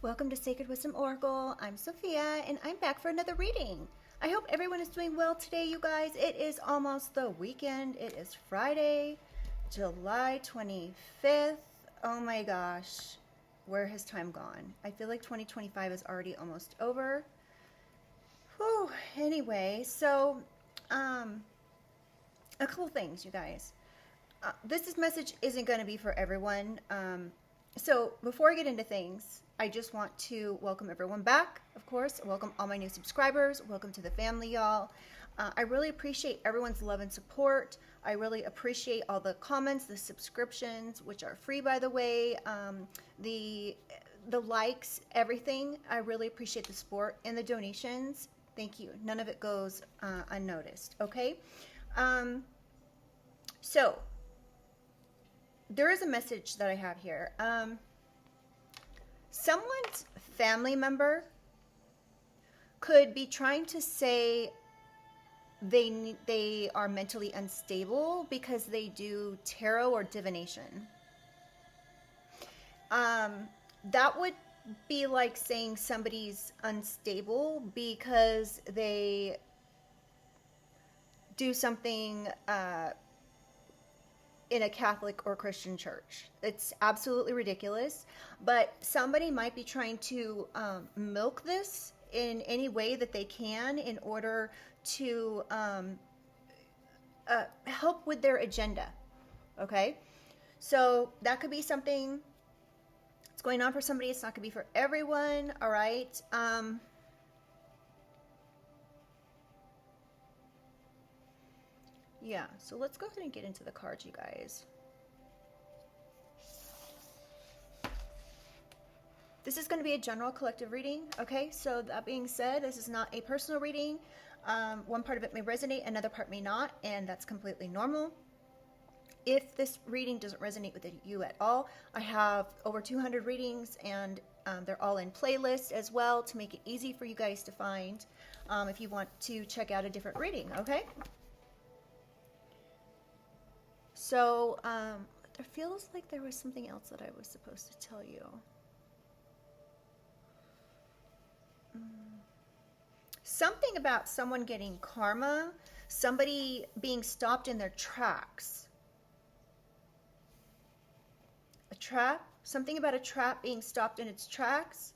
Welcome to Sacred Wisdom Oracle. I'm Sophia and I'm back for another reading. I hope everyone is doing well today, you guys. It is almost the weekend. It is Friday, July 25th. Oh my gosh, where has time gone? I feel like 2025 is already almost over. Whew. Anyway, so a couple things, you guys. This message isn't going to be for everyone. So before I get into things, I just want to welcome everyone back, of course. Welcome all my new subscribers. Welcome to the family, y'all. I really appreciate everyone's love and support. I really appreciate all the comments, the subscriptions, which are free, by the way, the likes, everything. I really appreciate the support and the donations. Thank you. None of it goes unnoticed, okay? So there is a message that I have here. Someone's family member could be trying to say they are mentally unstable because they do tarot or divination. That would be like saying somebody's unstable because they do something in a Catholic or Christian church. It's absolutely ridiculous, but somebody might be trying to milk this in any way that they can in order to help with their agenda, okay? So that could be something that's going on for somebody. It's not going to be for everyone, all right? Yeah, so let's go ahead and get into the cards, you guys. This is going to be a general collective reading, okay? So that being said, this is not a personal reading. One part of it may resonate, another part may not, and that's completely normal. If this reading doesn't resonate with you at all, I have over 200 readings, and they're all in playlists as well to make it easy for you guys to find if you want to check out a different reading, okay? So, it feels like there was something else that I was supposed to tell you. Something about someone getting karma, somebody being stopped in their tracks. A trap, something about a trap being stopped in its tracks.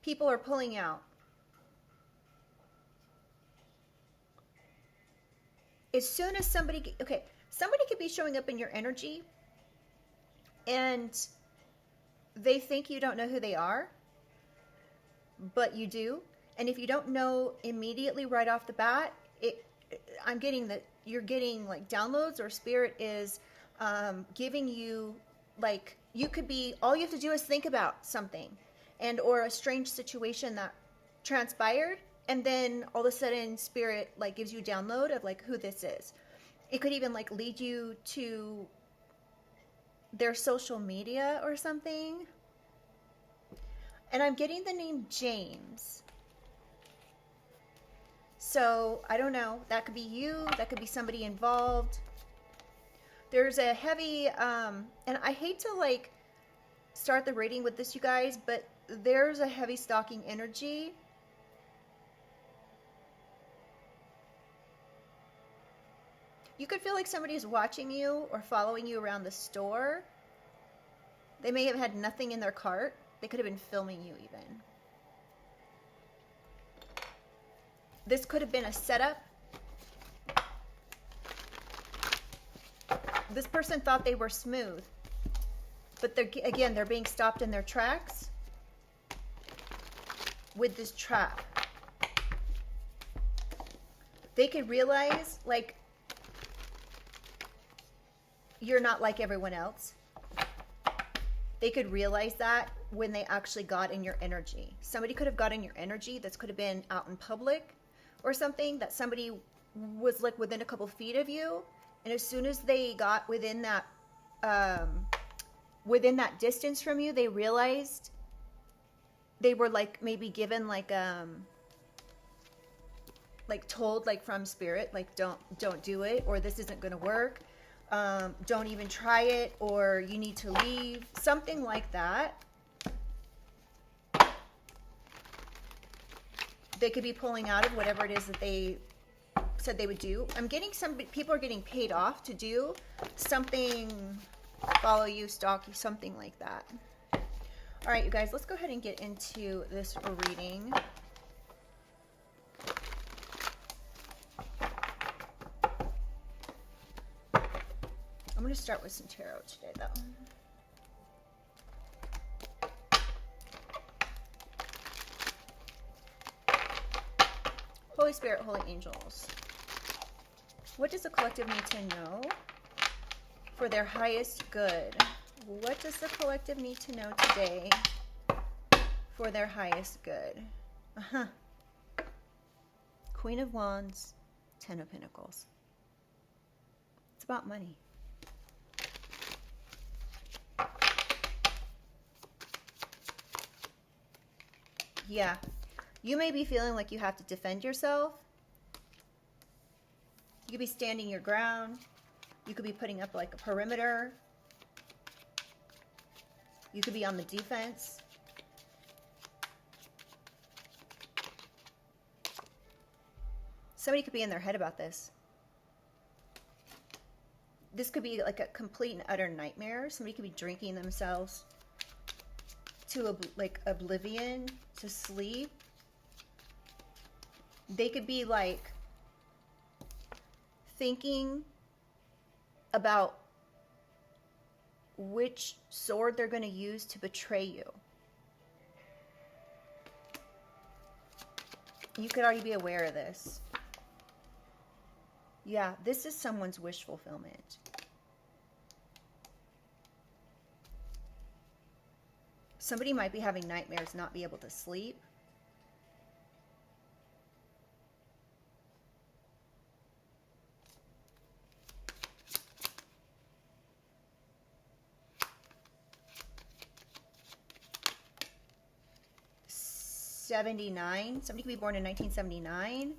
People are pulling out. As soon as somebody, okay, somebody could be showing up in your energy and they think you don't know who they are, but you do. And if you don't know immediately right off the bat, I'm getting that you're getting like downloads, or spirit is giving you, like, you could be, all you have to do is think about something and or a strange situation that transpired, and then all of a sudden spirit like gives you a download of like who this is. It could even like lead you to their social media or something. And I'm getting the name James. So I don't know. That could be you. That could be somebody involved. There's a heavy, and I hate to like start the reading with this, you guys, but there's a heavy stalking energy. You could feel like somebody is watching you or following you around the store. They may have had nothing in their cart. They could have been filming you even. This could have been a setup. This person thought they were smooth, but they're being stopped in their tracks with this trap. They could realize, like, you're not like everyone else. They could realize that when they actually got in your energy. Somebody could have got in your energy. This could have been out in public or something, that somebody was like within a couple feet of you. And as soon as they got within that distance from you, they realized they were like maybe given like told like from spirit, like don't do it, or this isn't going to work. Don't even try it, or you need to leave, something like that. They could be pulling out of whatever it is that they said they would do. I'm getting some people are getting paid off to do something, follow you, stalk you, something like that. All right, you guys, let's go ahead and get into this reading. I'm going to start with some tarot today, though. Holy Spirit, Holy Angels, what does the collective need to know for their highest good? What does the collective need to know today for their highest good? Queen of Wands, Ten of Pentacles. It's about money. Yeah. You may be feeling like you have to defend yourself. You could be standing your ground. You could be putting up like a perimeter. You could be on the defense. Somebody could be in their head about this. This could be like a complete and utter nightmare. Somebody could be drinking themselves to like oblivion, to sleep. They could be like thinking about which sword they're going to use to betray you. You could already be aware of this. Yeah, this is someone's wish fulfillment. Somebody might be having nightmares, not be able to sleep. Somebody could be born in 1979.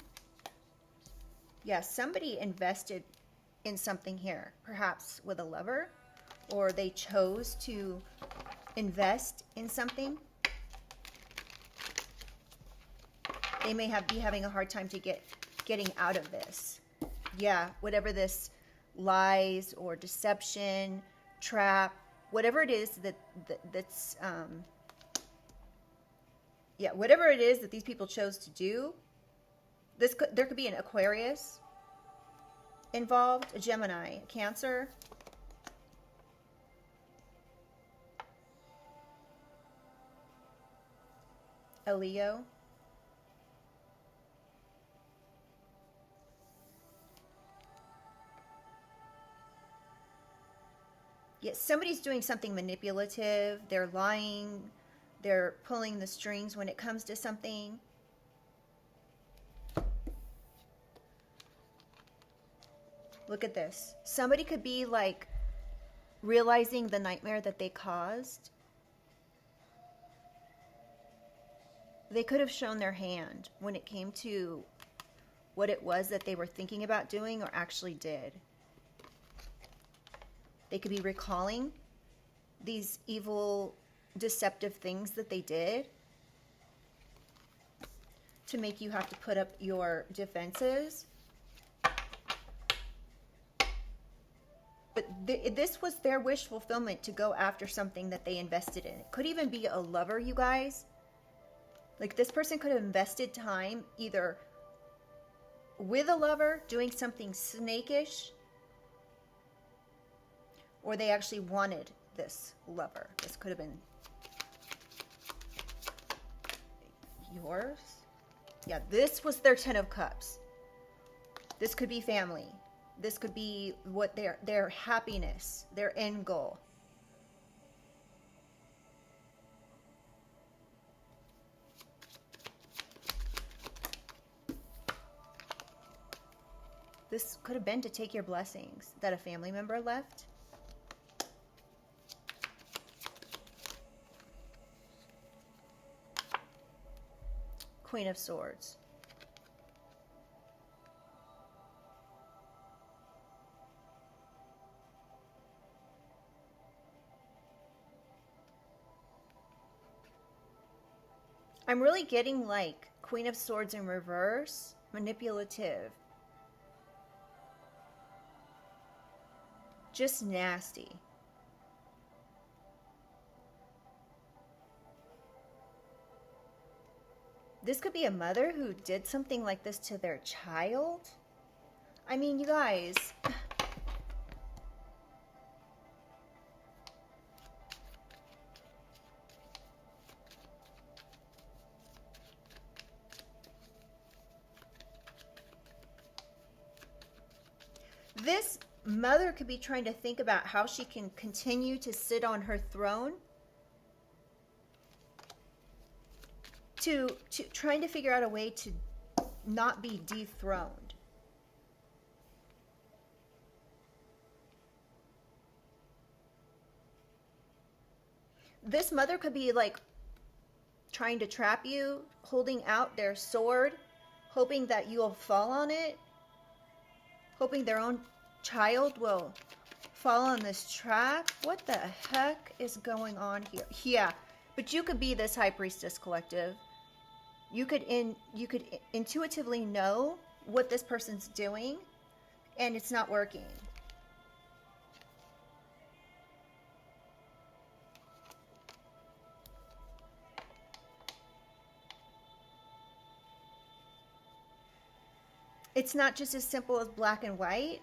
Yeah, somebody invested in something here, perhaps with a lover, or they chose to invest in something. They may be having a hard time to getting out of this. Yeah, whatever this lies or deception, trap, whatever it is that's yeah, whatever it is that these people chose to do, there could be an Aquarius involved, a Gemini, a Cancer. A Leo. Yes, somebody's doing something manipulative. They're lying. They're pulling the strings when it comes to something. Look at this. Somebody could be like realizing the nightmare that they caused. They could have shown their hand when it came to what it was that they were thinking about doing or actually did. They could be recalling these evil, deceptive things that they did to make you have to put up your defenses. But this was their wish fulfillment, to go after something that they invested in. It could even be a lover, you guys. Like, this person could have invested time either with a lover doing something snakish, or they actually wanted this lover. This could have been yours. Yeah, this was their Ten of Cups. This could be family. This could be what their happiness, their end goal. This could have been to take your blessings that a family member left. Queen of Swords. I'm really getting like Queen of Swords in reverse. Manipulative. Just nasty. This could be a mother who did something like this to their child. I mean, you guys. This mother could be trying to think about how she can continue to sit on her throne, to trying to figure out a way to not be dethroned. This mother could be like trying to trap you, holding out their sword, hoping that you'll fall on it, hoping their own child will fall on this trap. What the heck is going on here? Yeah, but you could be this High Priestess collective. You could intuitively know what this person's doing, and it's not working. It's not just as simple as black and white.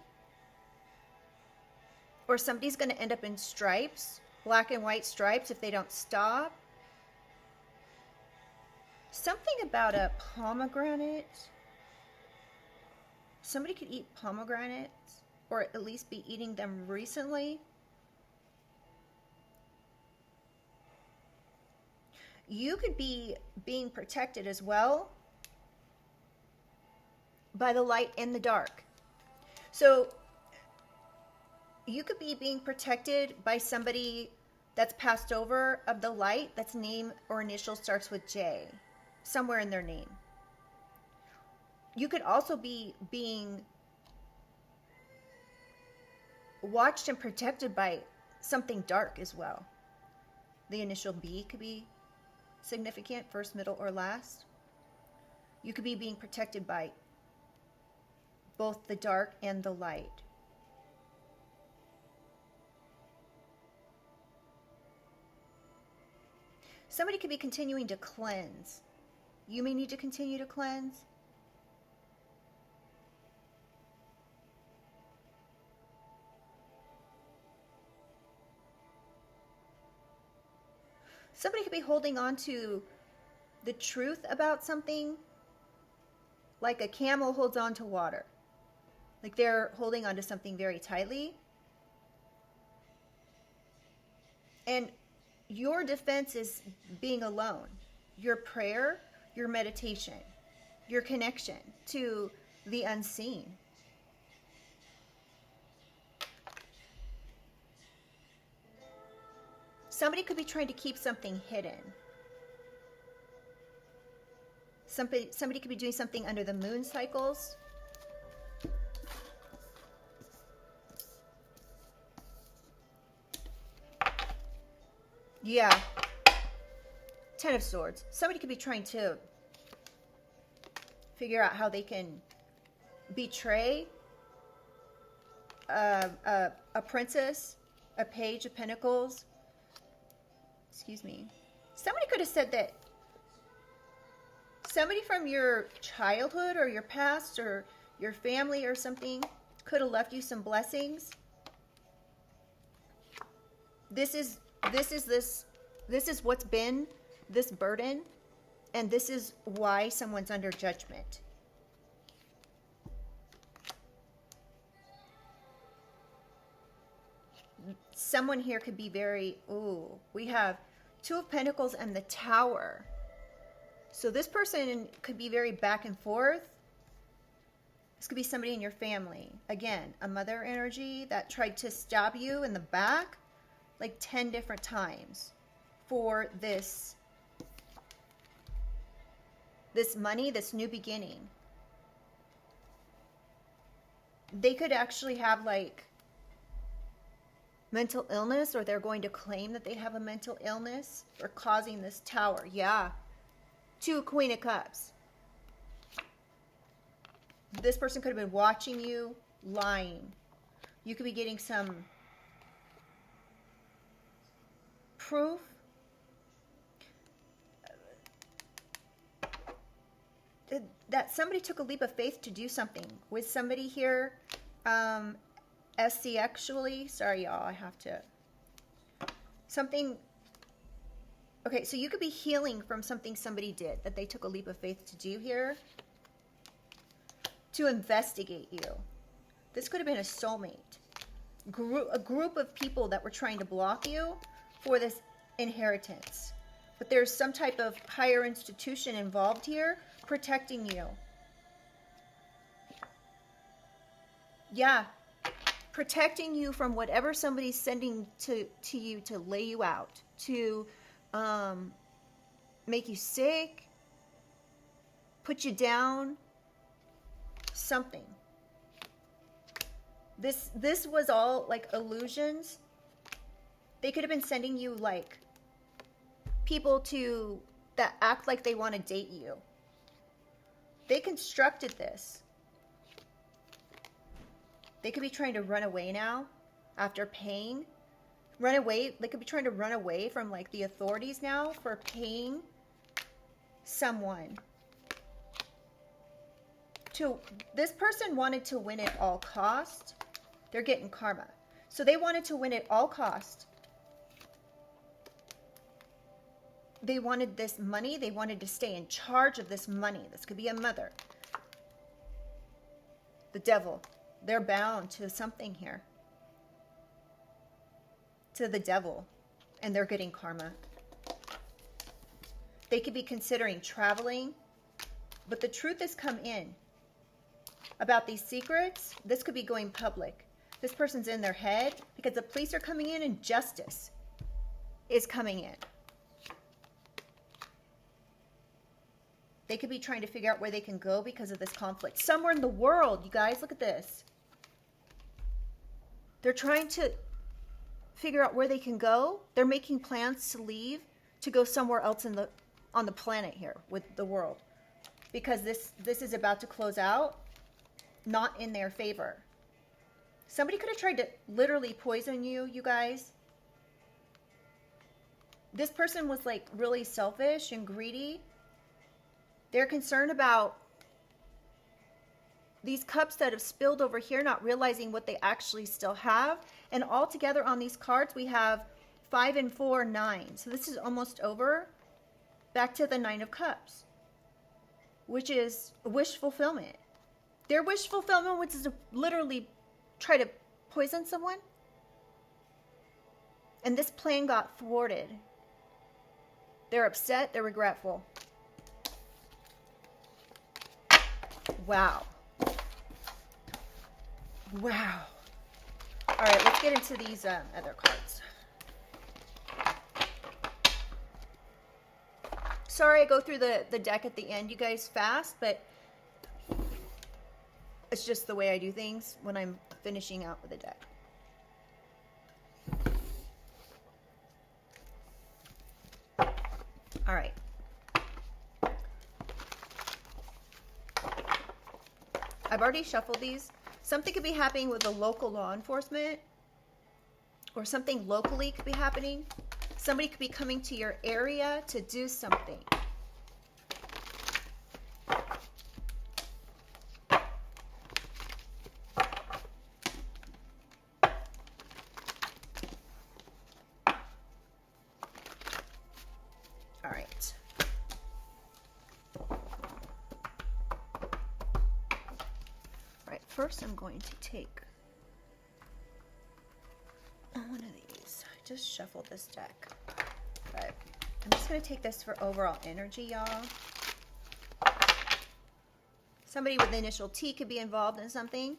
Or somebody's going to end up in stripes, black and white stripes, if they don't stop. Something about a pomegranate. Somebody could eat pomegranates, or at least be eating them recently. You could be being protected as well by the light and the dark. So you could be being protected by somebody that's passed over of the light, that's name or initial starts with J, somewhere in their name. You could also be being watched and protected by something dark as well. The initial B could be significant, first, middle, or last. You could be being protected by both the dark and the light. Somebody could be continuing to cleanse. You may need to continue to cleanse. Somebody could be holding on to the truth about something, like a camel holds on to water. Like they're holding on to something very tightly. And your defense is being alone. Your prayer, your meditation, your connection to the unseen. Somebody could be trying to keep something hidden. Somebody could be doing something under the moon cycles. Yeah. Ten of Swords. Somebody could be trying to figure out how they can betray a princess, a page of pentacles. Excuse me. Somebody could have said that somebody from your childhood or your past or your family or something could have left you some blessings. This is what's been this burden, and this is why someone's under judgment. Someone here could be very, we have Two of Pentacles and the Tower. So this person could be very back and forth. This could be somebody in your family. Again, a mother energy that tried to stab you in the back like 10 different times for this money, this new beginning. They could actually have like mental illness, or they're going to claim that they have a mental illness for causing this tower. Yeah. Two Queen of Cups. This person could have been watching you lying. You could be getting some proof. That somebody took a leap of faith to do something. With somebody here, SC actually, sorry y'all, I have to, something, okay, so you could be healing from something somebody did that they took a leap of faith to do here, to investigate you. This could have been a soulmate. A group of people that were trying to block you for this inheritance. But there's some type of higher institution involved here protecting you. Yeah. Protecting you from whatever somebody's sending to you to lay you out, to make you sick, put you down, something. This was all like illusions. They could have been sending you like people that act like they want to date you. They constructed this. They could be trying to run away now after paying. Run away. They could be trying to run away from like the authorities now for paying someone. This person wanted to win at all cost. They're getting karma. So they wanted to win at all cost. They wanted this money. They wanted to stay in charge of this money. This could be a mother. The devil. They're bound to something here. To the devil. And they're getting karma. They could be considering traveling. But the truth has come in. About these secrets, this could be going public. This person's in their head because the police are coming in and justice is coming in. They could be trying to figure out where they can go because of this conflict. Somewhere in the world, you guys, look at this. They're trying to figure out where they can go. They're making plans to leave, to go somewhere else on the planet here with the world. Because this is about to close out, not in their favor. Somebody could have tried to literally poison you, you guys. This person was like really selfish and greedy. They're concerned about these cups that have spilled over here, not realizing what they actually still have. And all together on these cards, we have 5 and 4, 9. So this is almost over. Back to the 9 of Cups, which is wish fulfillment. Their wish fulfillment, which is to literally try to poison someone. And this plan got thwarted. They're upset. They're regretful. Wow. Wow. All right, let's get into these other cards. Sorry I go through the deck at the end, you guys, fast, but it's just the way I do things when I'm finishing out with a deck. All right. I've already shuffled these. Something could be happening with the local law enforcement, or something locally could be happening. Somebody could be coming to your area to do something. All right. First, I'm going to take one of these. I just shuffled this deck. But I'm just going to take this for overall energy, y'all. Somebody with the initial T could be involved in something.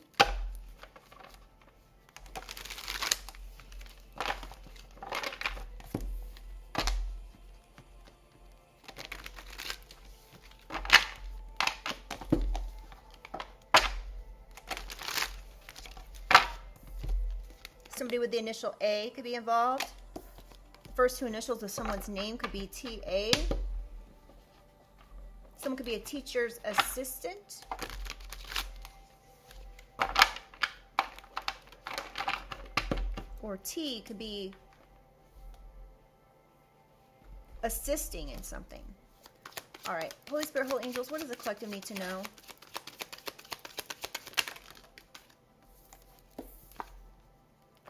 Somebody with the initial A could be involved. The first 2 initials of someone's name could be TA. Someone could be a teacher's assistant. or T could be assisting in something. All right, Holy Spirit, Holy Angels, what does the collective need to know?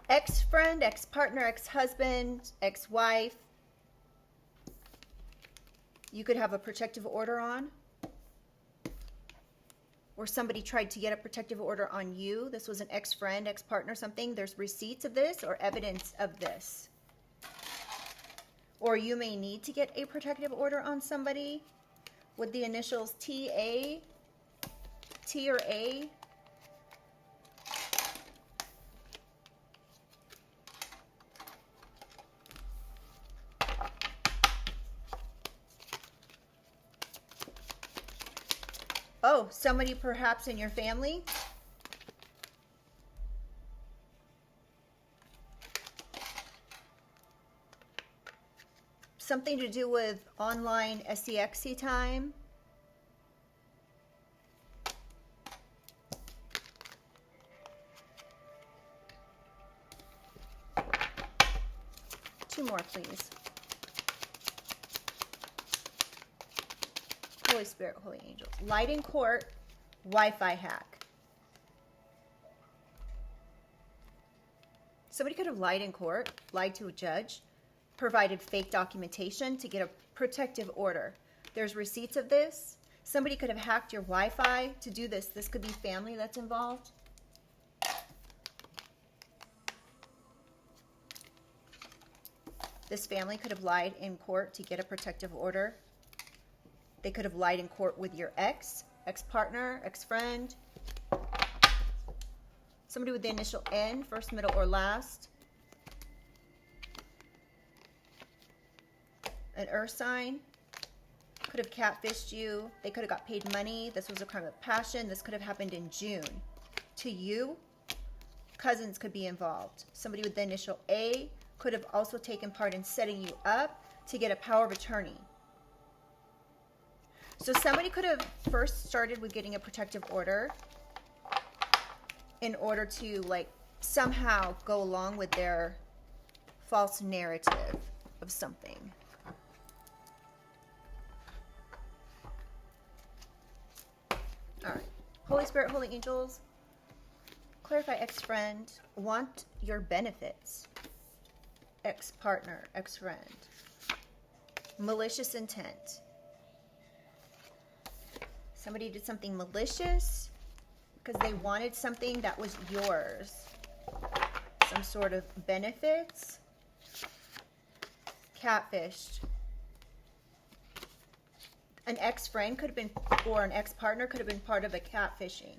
Ex-friend, ex-partner, ex-husband, ex-wife. You could have a protective order on. Or somebody tried to get a protective order on you. This was an ex-friend, ex-partner, something. There's receipts of this or evidence of this. Or you may need to get a protective order on somebody with the initials TA, T or A. Oh, somebody perhaps in your family. Something to do with online SEXy time. Two more, please. Holy Spirit, Holy Angels. Light in court, Wi-Fi hack. Somebody could have lied in court, lied to a judge, provided fake documentation to get a protective order. There's receipts of this. Somebody could have hacked your Wi-Fi to do this. This could be family that's involved. This family could have lied in court to get a protective order. They could have lied in court with your ex, ex-partner, ex-friend. Somebody with the initial N, first, middle, or last. An earth sign. Could have catfished you. They could have got paid money. This was a crime of passion. This could have happened in June. To you, cousins could be involved. Somebody with the initial A could have also taken part in setting you up to get a power of attorney. So somebody could have first started with getting a protective order in order to like somehow go along with their false narrative of something. All right. Holy Spirit, Holy Angels, clarify ex-friend, want your benefits. Ex-partner, ex-friend. Malicious intent. Somebody did something malicious because they wanted something that was yours. Some sort of benefits. Catfished. An ex-friend could have been, or an ex-partner could have been part of a catfishing.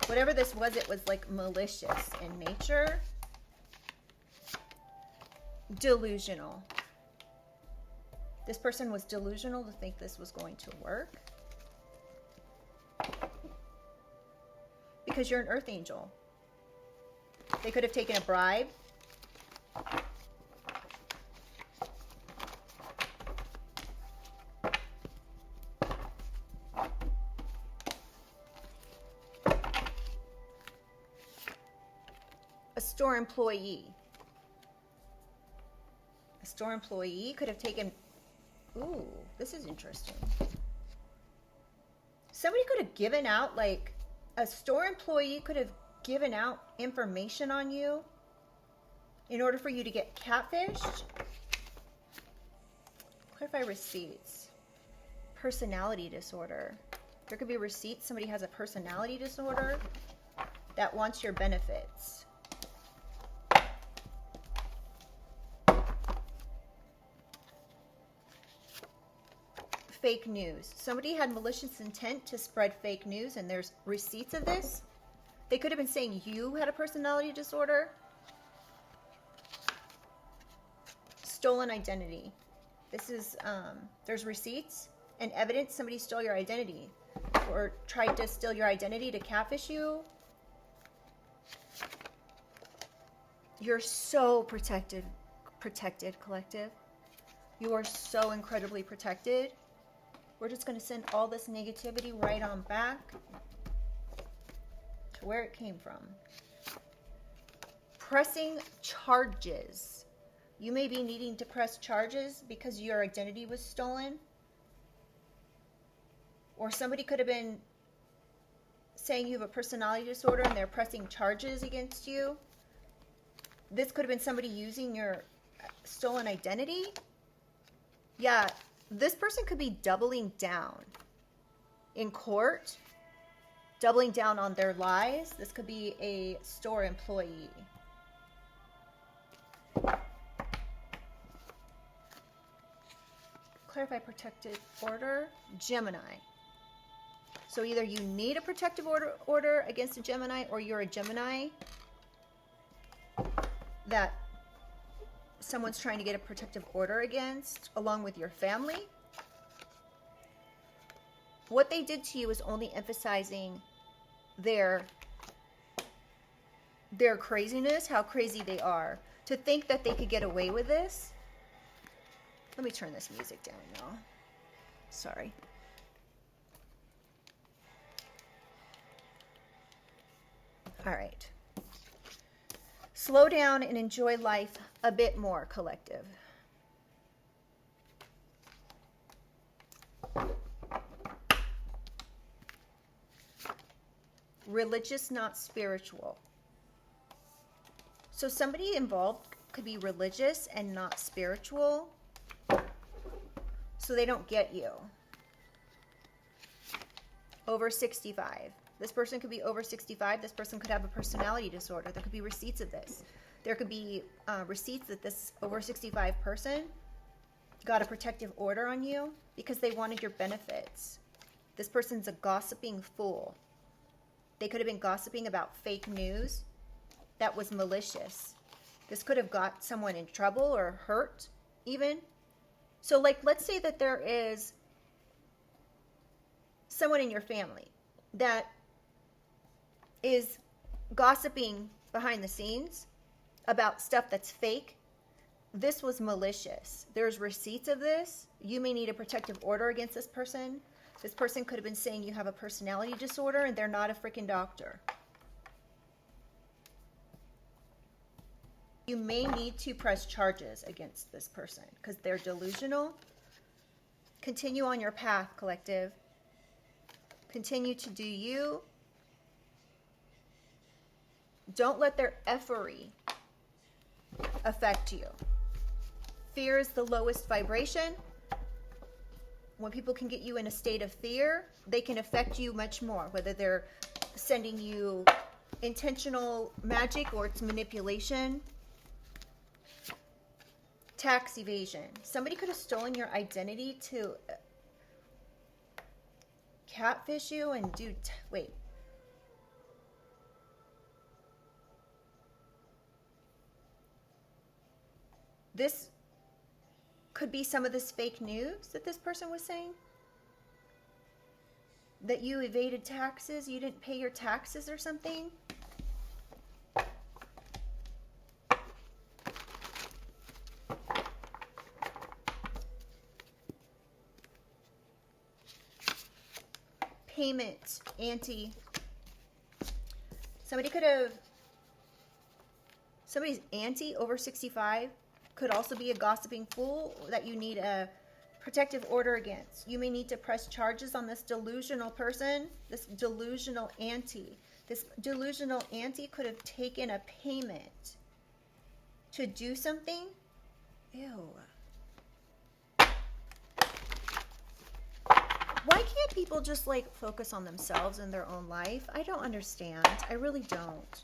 Whatever this was, it was like malicious in nature. Delusional. This person was delusional to think this was going to work. Because you're an earth angel. They could have taken a bribe. A store employee. A store employee could have taken... Ooh, this is interesting. Somebody could have given out, like, a store employee could have given out information on you in order for you to get catfished. Clarify receipts. Personality disorder. There could be receipts. Somebody has a personality disorder that wants your benefits. Fake news. Somebody had malicious intent to spread fake news, and there's receipts of this. They could have been saying you had a personality disorder. Stolen identity. This is, there's receipts and evidence somebody stole your identity or tried to steal your identity to catfish you. You're so protected, collective. You are so incredibly protected. We're just going to send all this negativity right on back. to where it came from. Pressing charges. You may be needing to press charges because your identity was stolen. Or somebody could have been saying you have a personality disorder and they're pressing charges against you. This could have been somebody using your stolen identity. Yeah, this person could be doubling down in court, doubling down on their lies. This could be a store employee. Clarify protective order, Gemini. So either you need a protective order against a Gemini, or you're a Gemini that someone's trying to get a protective order against, along with your family. What they did to you is only emphasizing their craziness, how crazy they are. To think that they could get away with this. Let me turn this music down now. Sorry. All right. Slow down and enjoy life a bit more, collective. Religious, not spiritual. So somebody involved could be religious and not spiritual, so they don't get you. Over 65. This person could be over 65. This person could have a personality disorder. There could be receipts of this. There could be receipts that this over 65 person got a protective order on you because they wanted your benefits. This person's a gossiping fool. They could have been gossiping about fake news that was malicious. This could have got someone in trouble or hurt even. So like, let's say that there is someone in your family that is gossiping behind the scenes about stuff that's fake. This was malicious. There's receipts of this. You may need a protective order against this person. This person could have been saying you have a personality disorder and they're not a freaking doctor. You may need to press charges against this person because they're delusional. Continue on your path, collective. Continue to do you. Don't let their effery affect you. Fear is the lowest vibration. When people can get you in a state of fear, they can affect you much more, whether they're sending you intentional magic or it's manipulation. Tax evasion. Somebody could have stolen your identity to catfish you and do... Wait. This could be some of this fake news that this person was saying. That you evaded taxes, you didn't pay your taxes or something. Payment, ante. Somebody could have... Somebody's auntie over 65 could also be a gossiping fool that you need a protective order against. You may need to press charges on this delusional person, this delusional auntie. This delusional auntie could have taken a payment to do something. Ew. Why can't people just like focus on themselves and their own life? I don't understand. I really don't.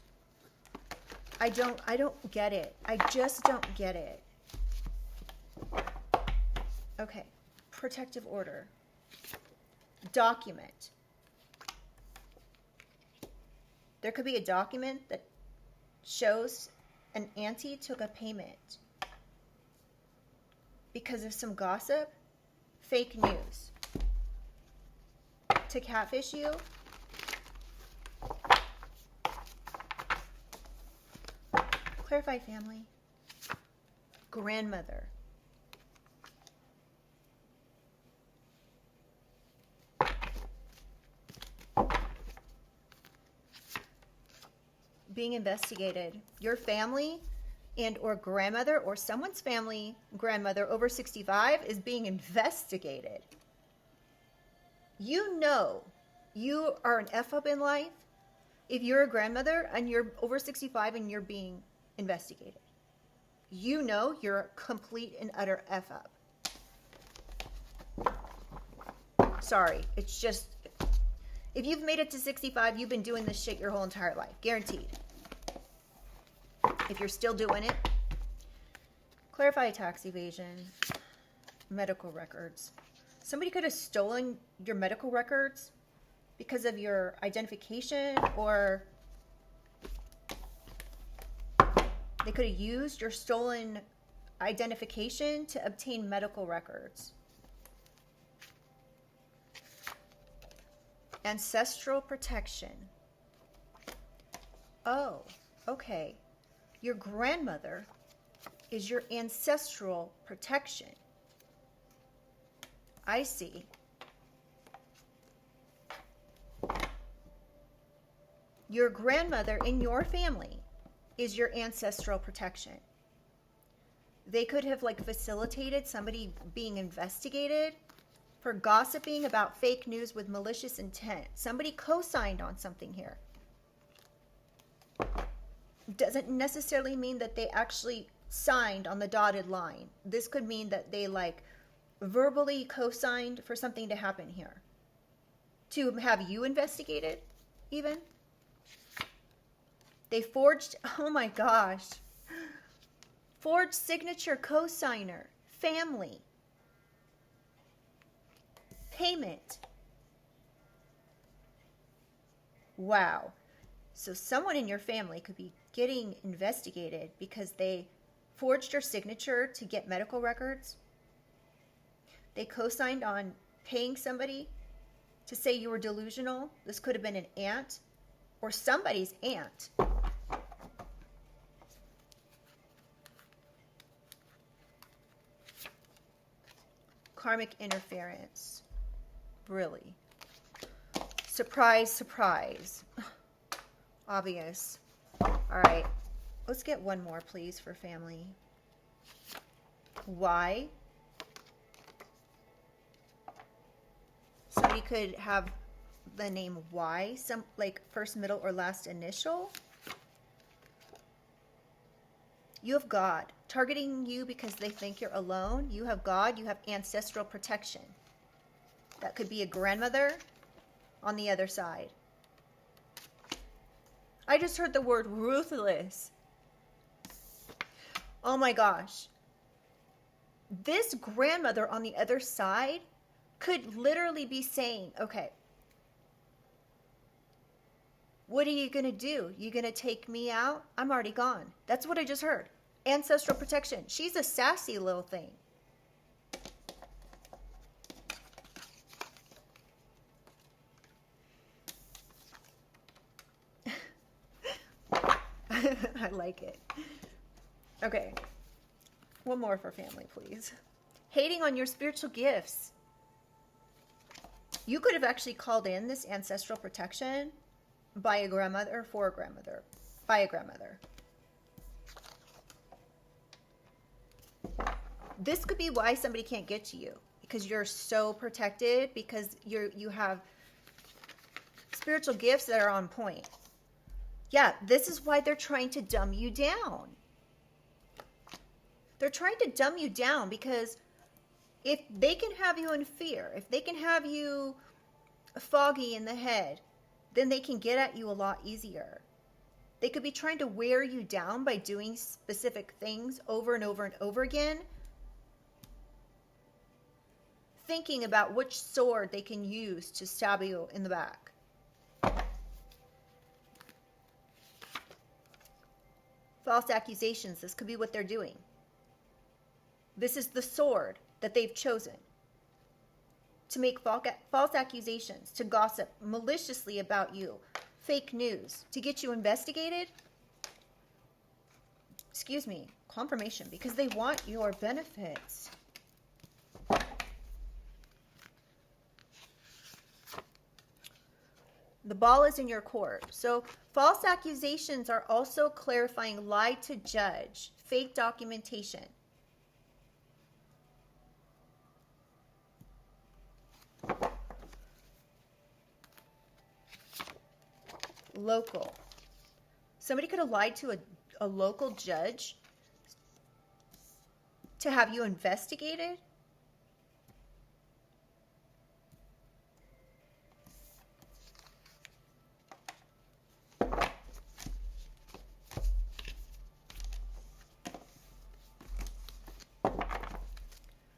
I don't get it. I just don't get it. Okay. Protective order. Document. There could be a document that shows an auntie took a payment because of some gossip, fake news, to catfish you. Clarify family. Grandmother. being investigated. Your family and or grandmother or someone's family grandmother over 65 is being investigated. You know you are an F up in life if you're a grandmother and you're over 65 and you're being investigated. You know you're a complete and utter F up. Sorry, it's just, if you've made it to 65, you've been doing this shit your whole entire life. Guaranteed. If you're still doing it, clarify tax evasion, medical records. Somebody could have stolen your medical records because of your identification, or they could have used your stolen identification to obtain medical records. Ancestral protection. Oh, okay. Your grandmother is your ancestral protection. I see. Your grandmother in your family is your ancestral protection. They could have like facilitated somebody being investigated for gossiping about fake news with malicious intent. Somebody co-signed on something here. Doesn't necessarily mean that they actually signed on the dotted line. This could mean that they like verbally co-signed for something to happen here. To have you investigated, even. They forged, oh my gosh. Forged signature co-signer, family. Payment. Wow. So someone in your family could be getting investigated because they forged your signature to get medical records. They co-signed on paying somebody to say you were delusional. This could have been an aunt or somebody's aunt. Karmic interference. Really. Surprise, surprise. Obvious. All right. Let's get one more, please, for family. Why? Somebody could have the name Y, some like first, middle, or last initial. You have God targeting you because they think you're alone. You have God. You have ancestral protection. That could be a grandmother on the other side. I just heard the word ruthless. Oh my gosh. This grandmother on the other side could literally be saying, okay, what are you going to do? You going to take me out? I'm already gone. That's what I just heard. Ancestral protection. She's a sassy little thing. I like it. Okay. One more for family, please. Hating on your spiritual gifts. You could have actually called in this ancestral protection by a grandmother, for a grandmother, by a grandmother. This could be why somebody can't get to you, because you're so protected, because you have spiritual gifts that are on point. Yeah, this is why they're trying to dumb you down. They're trying to dumb you down because if they can have you in fear, if they can have you foggy in the head, then they can get at you a lot easier. They could be trying to wear you down by doing specific things over and over and over again, thinking about which sword they can use to stab you in the back. False accusations. This could be what they're doing. This is the sword that they've chosen to make false accusations, to gossip maliciously about you, fake news, to get you investigated. Excuse me, confirmation, because they want your benefits. The ball is in your court. So false accusations are also clarifying lie to judge, fake documentation. Local. Somebody could have lied to a local judge to have you investigated.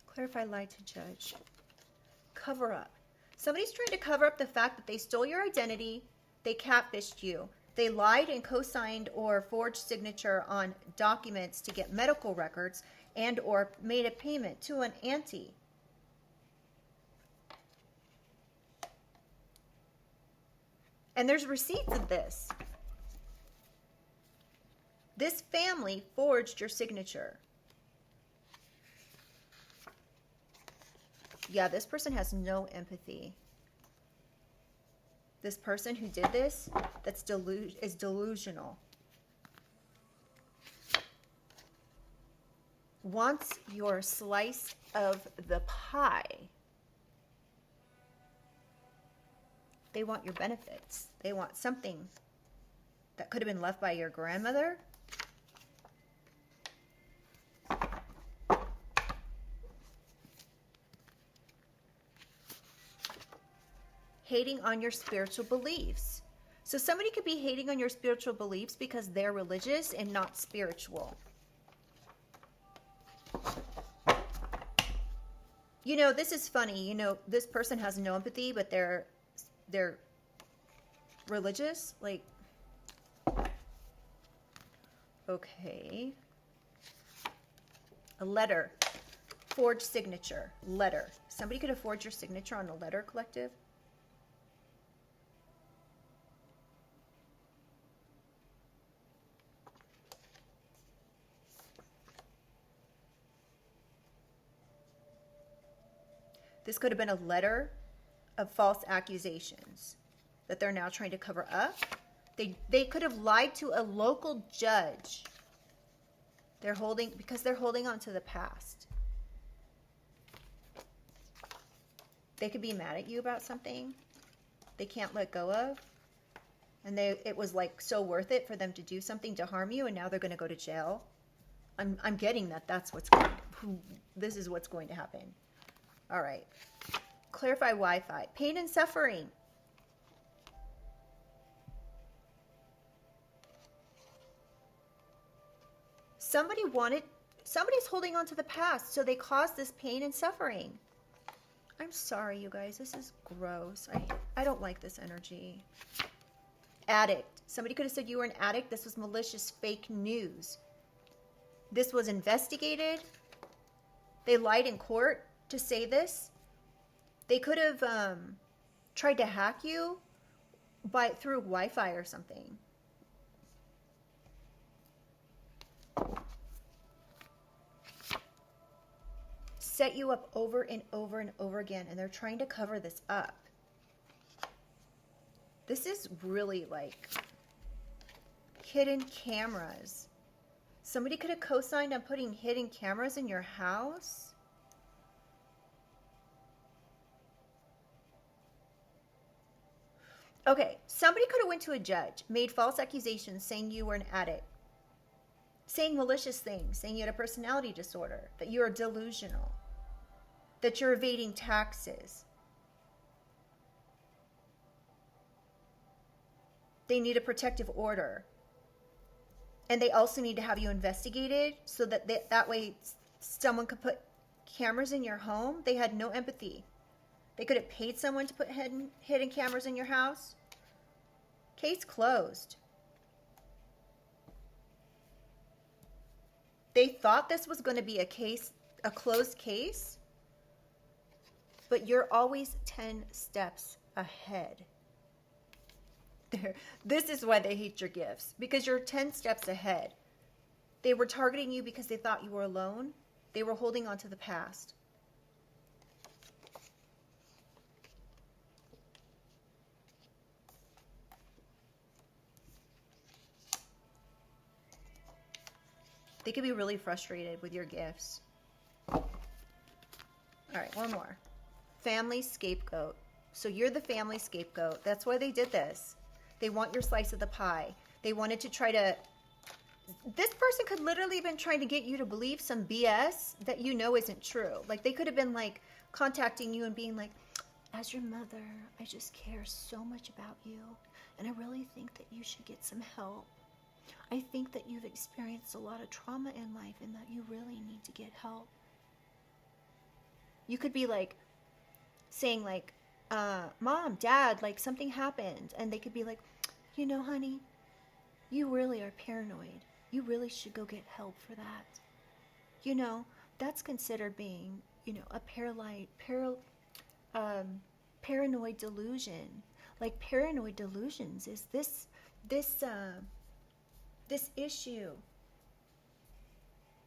Clarify lie to judge. Cover up. Somebody's trying to cover up the fact that they stole your identity, they catfished you, they lied and co-signed or forged signature on documents to get medical records and or made a payment to an auntie. And there's receipts of this. This family forged your signature. Yeah, this person has no empathy. This person who did this, is delusional. Wants your slice of the pie. They want your benefits. They want something that could have been left by your grandmother. Hating on your spiritual beliefs. So somebody could be hating on your spiritual beliefs because they're religious and not spiritual. You know, this is funny. You know, this person has no empathy, but they're religious. Like, okay. A letter. Forged signature. Letter. Somebody could have forged your signature on a letter, collective. This could have been a letter of false accusations that they're now trying to cover up. They could have lied to a local judge. Because they're holding on to the past. They could be mad at you about something they can't let go of. And it was like so worth it for them to do something to harm you, and now they're going to go to jail. I'm getting that this is what's going to happen. All right. Clarify Wi-Fi. Pain and suffering. Somebody's holding on to the past, so they caused this pain and suffering. I'm sorry, you guys. This is gross. I don't like this energy. Addict. Somebody could have said you were an addict. This was malicious fake news. This was investigated. They lied in court to say this. They could have tried to hack you through Wi-Fi or something. Set you up over and over and over again, and they're trying to cover this up. This is really like hidden cameras. Somebody could have co-signed on putting hidden cameras in your house. Okay, somebody could have went to a judge, made false accusations saying you were an addict, saying malicious things, saying you had a personality disorder, that you're delusional, that you're evading taxes. They need a protective order. And they also need to have you investigated so that that way someone could put cameras in your home. They had no empathy. They could have paid someone to put hidden cameras in your house. Case closed. They thought this was going to be a closed case, but you're always 10 steps ahead. This is why they hate your gifts, because you're 10 steps ahead. They were targeting you because they thought you were alone. They were holding on to the past. They could be really frustrated with your gifts. All right, one more. Family scapegoat. So you're the family scapegoat. That's why they did this. They want your slice of the pie. They wanted to try to... This person could literally have been trying to get you to believe some BS that you know isn't true. Like, they could have been, like, contacting you and being like, as your mother, I just care so much about you. And I really think that you should get some help. I think that you've experienced a lot of trauma in life and that you really need to get help. You could be like saying like, Mom, Dad, like something happened. And they could be like, you know, honey, you really are paranoid. You really should go get help for that. You know, that's considered being, you know, a paranoid delusion. Like paranoid delusions is this issue,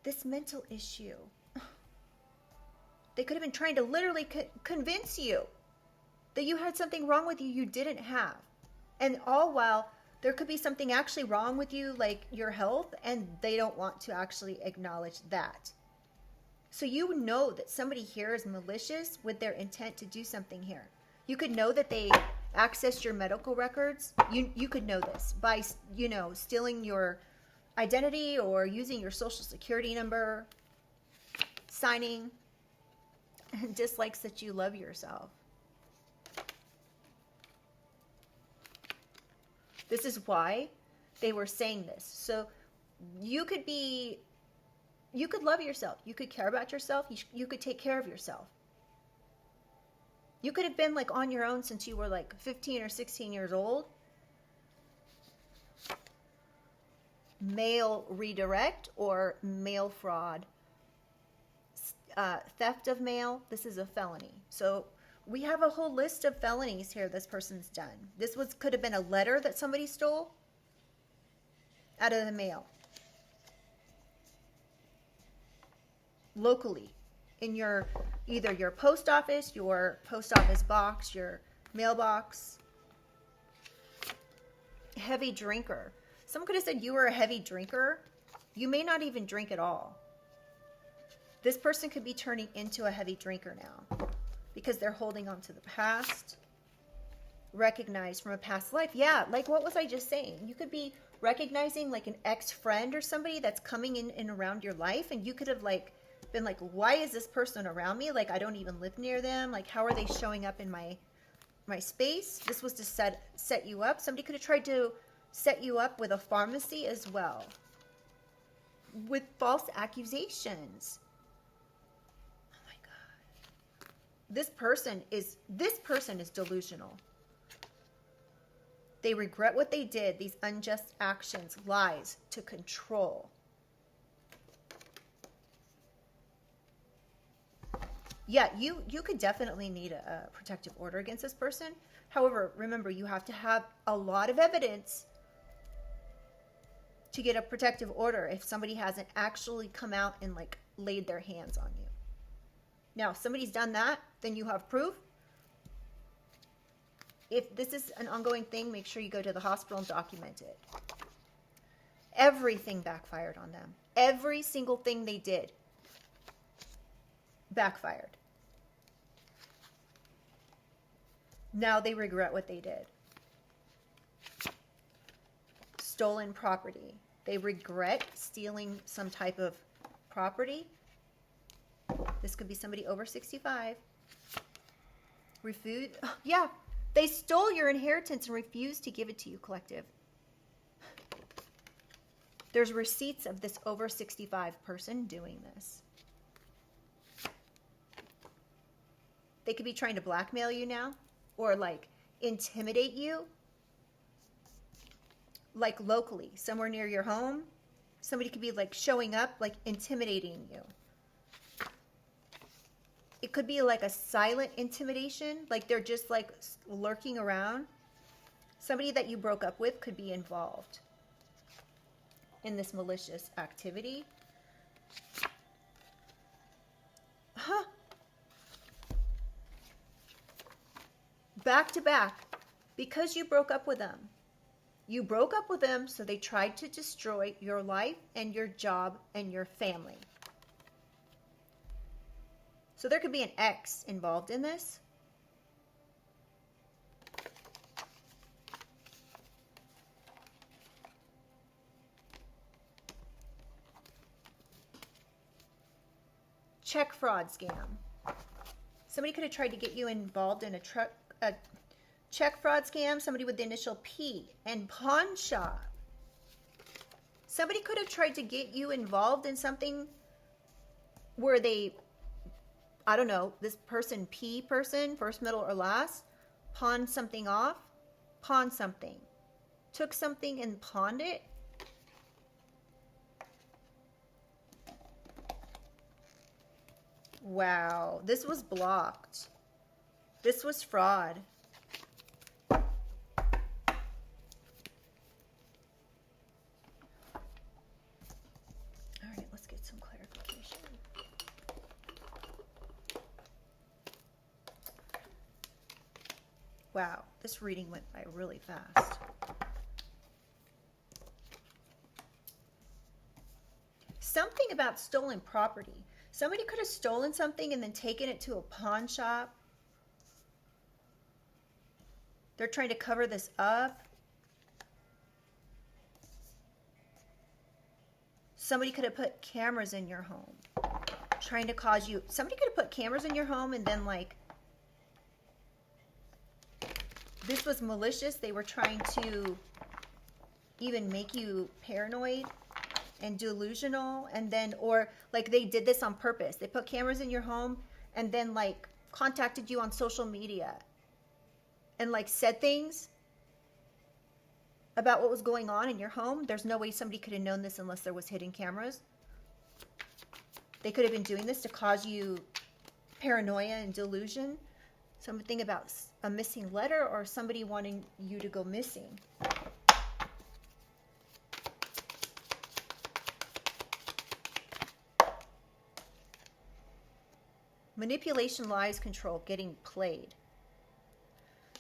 this mental issue. They could have been trying to literally convince you that you had something wrong with you didn't have. And all while there could be something actually wrong with you, like your health, and they don't want to actually acknowledge that. So you know that somebody here is malicious with their intent to do something here. You could know that they accessed your medical records. You could know this by, you know, stealing your identity or using your social security number, signing dislikes that you love yourself. This is why they were saying this. So you could love yourself. You could care about yourself. You could take care of yourself. You could have been like on your own since you were like 15 or 16 years old. Mail redirect or mail fraud. Theft of mail, this is a felony. So we have a whole list of felonies here this person's done. This could have been a letter that somebody stole out of the mail. Locally, in either your post office box, your mailbox. Heavy drinker. Someone could have said you were a heavy drinker. You may not even drink at all. This person could be turning into a heavy drinker now because they're holding on to the past. Recognized from a past life. Yeah, like what was I just saying? You could be recognizing like an ex-friend or somebody that's coming in and around your life, and you could have like been like, why is this person around me? Like, I don't even live near them. Like, how are they showing up in my space? This was to set you up. Somebody could have tried to set you up with a pharmacy as well, with false accusations. Oh my God. This person is delusional. They regret what they did, these unjust actions, lies to control. Yeah, you could definitely need a protective order against this person. However, remember, you have to have a lot of evidence to get a protective order if somebody hasn't actually come out and like laid their hands on you. Now, if somebody's done that, then you have proof. If this is an ongoing thing, make sure you go to the hospital and document it. Everything backfired on them. Every single thing they did backfired. Now they regret what they did. Stolen property. They regret stealing some type of property. This could be somebody over 65. Yeah, they stole your inheritance and refused to give it to you, collective. There's receipts of this over 65 person doing this. They could be trying to blackmail you now or like intimidate you. Like locally, somewhere near your home. Somebody could be like showing up, like intimidating you. It could be like a silent intimidation, like they're just like lurking around. Somebody that you broke up with could be involved in this malicious activity. Huh. Back to back, because you broke up with them. You broke up with them, so they tried to destroy your life and your job and your family. So there could be an ex involved in this. Check fraud scam. Somebody could have tried to get you involved in a check fraud scam. Somebody with the initial P. And pawn shop. Somebody could have tried to get you involved in something where they, I don't know, this person, P person, first, middle, or last, pawned something off, pawned something, took something and pawned it. Wow, this was blocked. This was fraud. All right, let's get some clarification. Wow, this reading went by really fast. Something about stolen property. Somebody could have stolen something and then taken it to a pawn shop. They're trying to cover this up. Somebody could have put cameras in your home, trying to cause you. Somebody could have put cameras in your home and then, like, this was malicious. They were trying to even make you paranoid and delusional, and then, or like they did this on purpose. They put cameras in your home and then like contacted you on social media and like said things about what was going on in your home. There's no way somebody could have known this unless there was hidden cameras. They could have been doing this to cause you paranoia and delusion. Something about a missing letter or somebody wanting you to go missing. Manipulation, lies, control, getting played.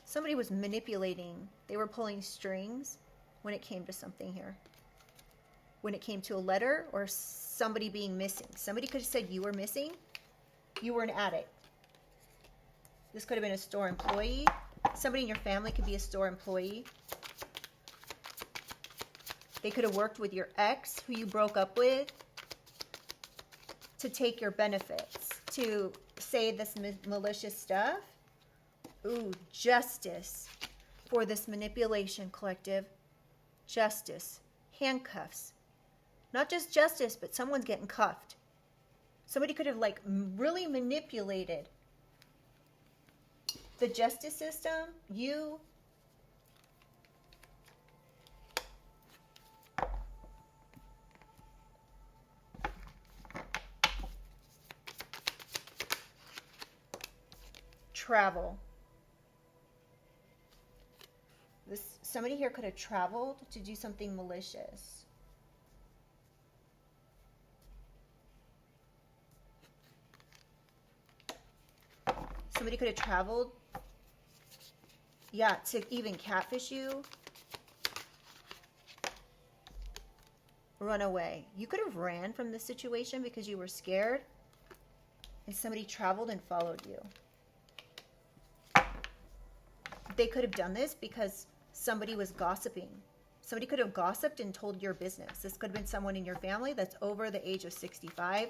Somebody was manipulating. They were pulling strings when it came to something here. When it came to a letter or somebody being missing. Somebody could have said you were missing. You were an addict. This could have been a store employee. Somebody in your family could be a store employee. They could have worked with your ex who you broke up with to take your benefits, to say this malicious stuff. Ooh, justice for this manipulation collective. Justice. Handcuffs. Not just justice, but someone's getting cuffed. Somebody could have like really manipulated the justice system. You. Travel. Somebody here could have traveled to do something malicious. Somebody could have traveled, yeah, to even catfish you. Run away. You could have ran from the situation because you were scared, and somebody traveled and followed you. They could have done this because somebody was gossiping. Somebody could have gossiped and told your business. This could have been someone in your family that's over the age of 65.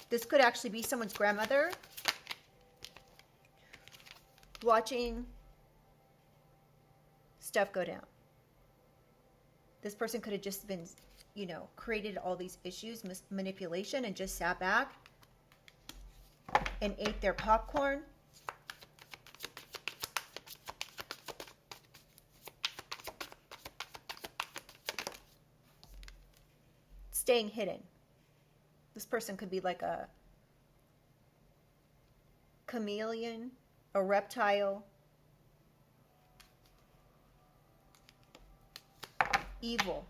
This could actually be someone's grandmother watching stuff go down. This person could have just been, created all these issues, manipulation, and just sat back and ate their popcorn. Staying hidden. This person could be like a chameleon, a reptile, evil.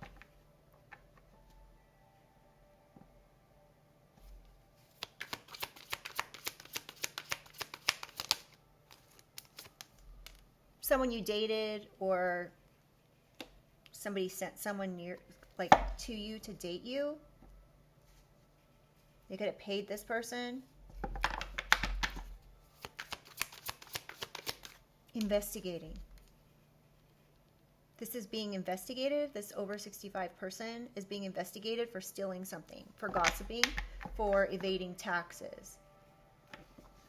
someone you dated, or somebody sent someone near, like, to you to date you. They could have paid this person. Investigating. This is being investigated. This over 65 person is being investigated for stealing something, for gossiping, for evading taxes,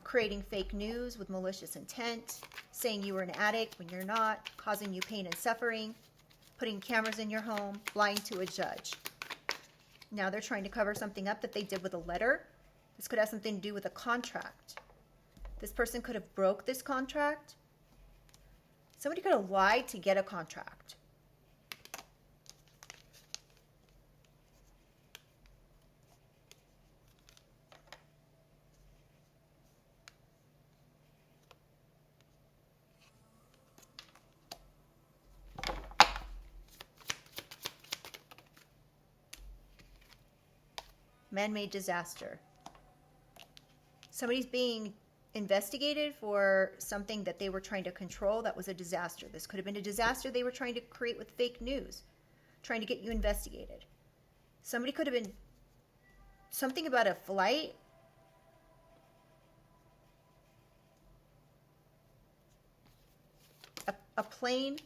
creating fake news with malicious intent, saying you were an addict when you're not, causing you pain and suffering, putting cameras in your home, lying to a judge. Now they're trying to cover something up that they did with a letter. This could have something to do with a contract. This person could have broke this contract. Somebody could have lied to get a contract. Man-made disaster. Somebody's being investigated for something that they were trying to control that was a disaster. This could have been a disaster they were trying to create with fake news, trying to get you investigated. Somebody could have been something about a flight. A plane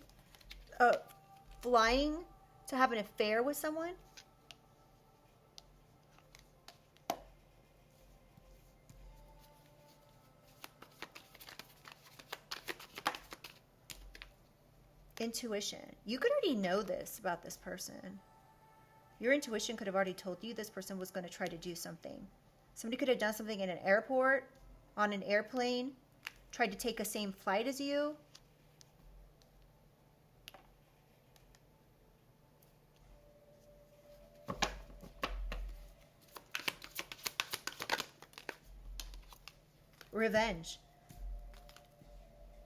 flying to have an affair with someone. Intuition. You could already know this about this person. Your intuition could have already told you this person was going to try to do something. Somebody could have done something in an airport, on an airplane, tried to take a same flight as you. Revenge.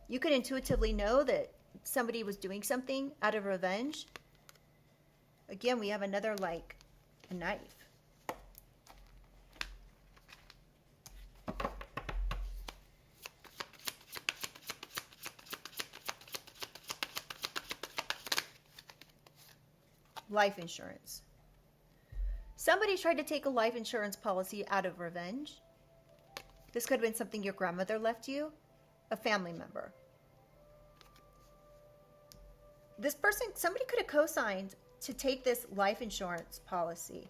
You could intuitively know that somebody was doing something out of revenge. Again, we have another, like, a knife. Life insurance. Somebody tried to take a life insurance policy out of revenge. This could have been something your grandmother left you, a family member. This person, somebody could have co-signed to take this life insurance policy.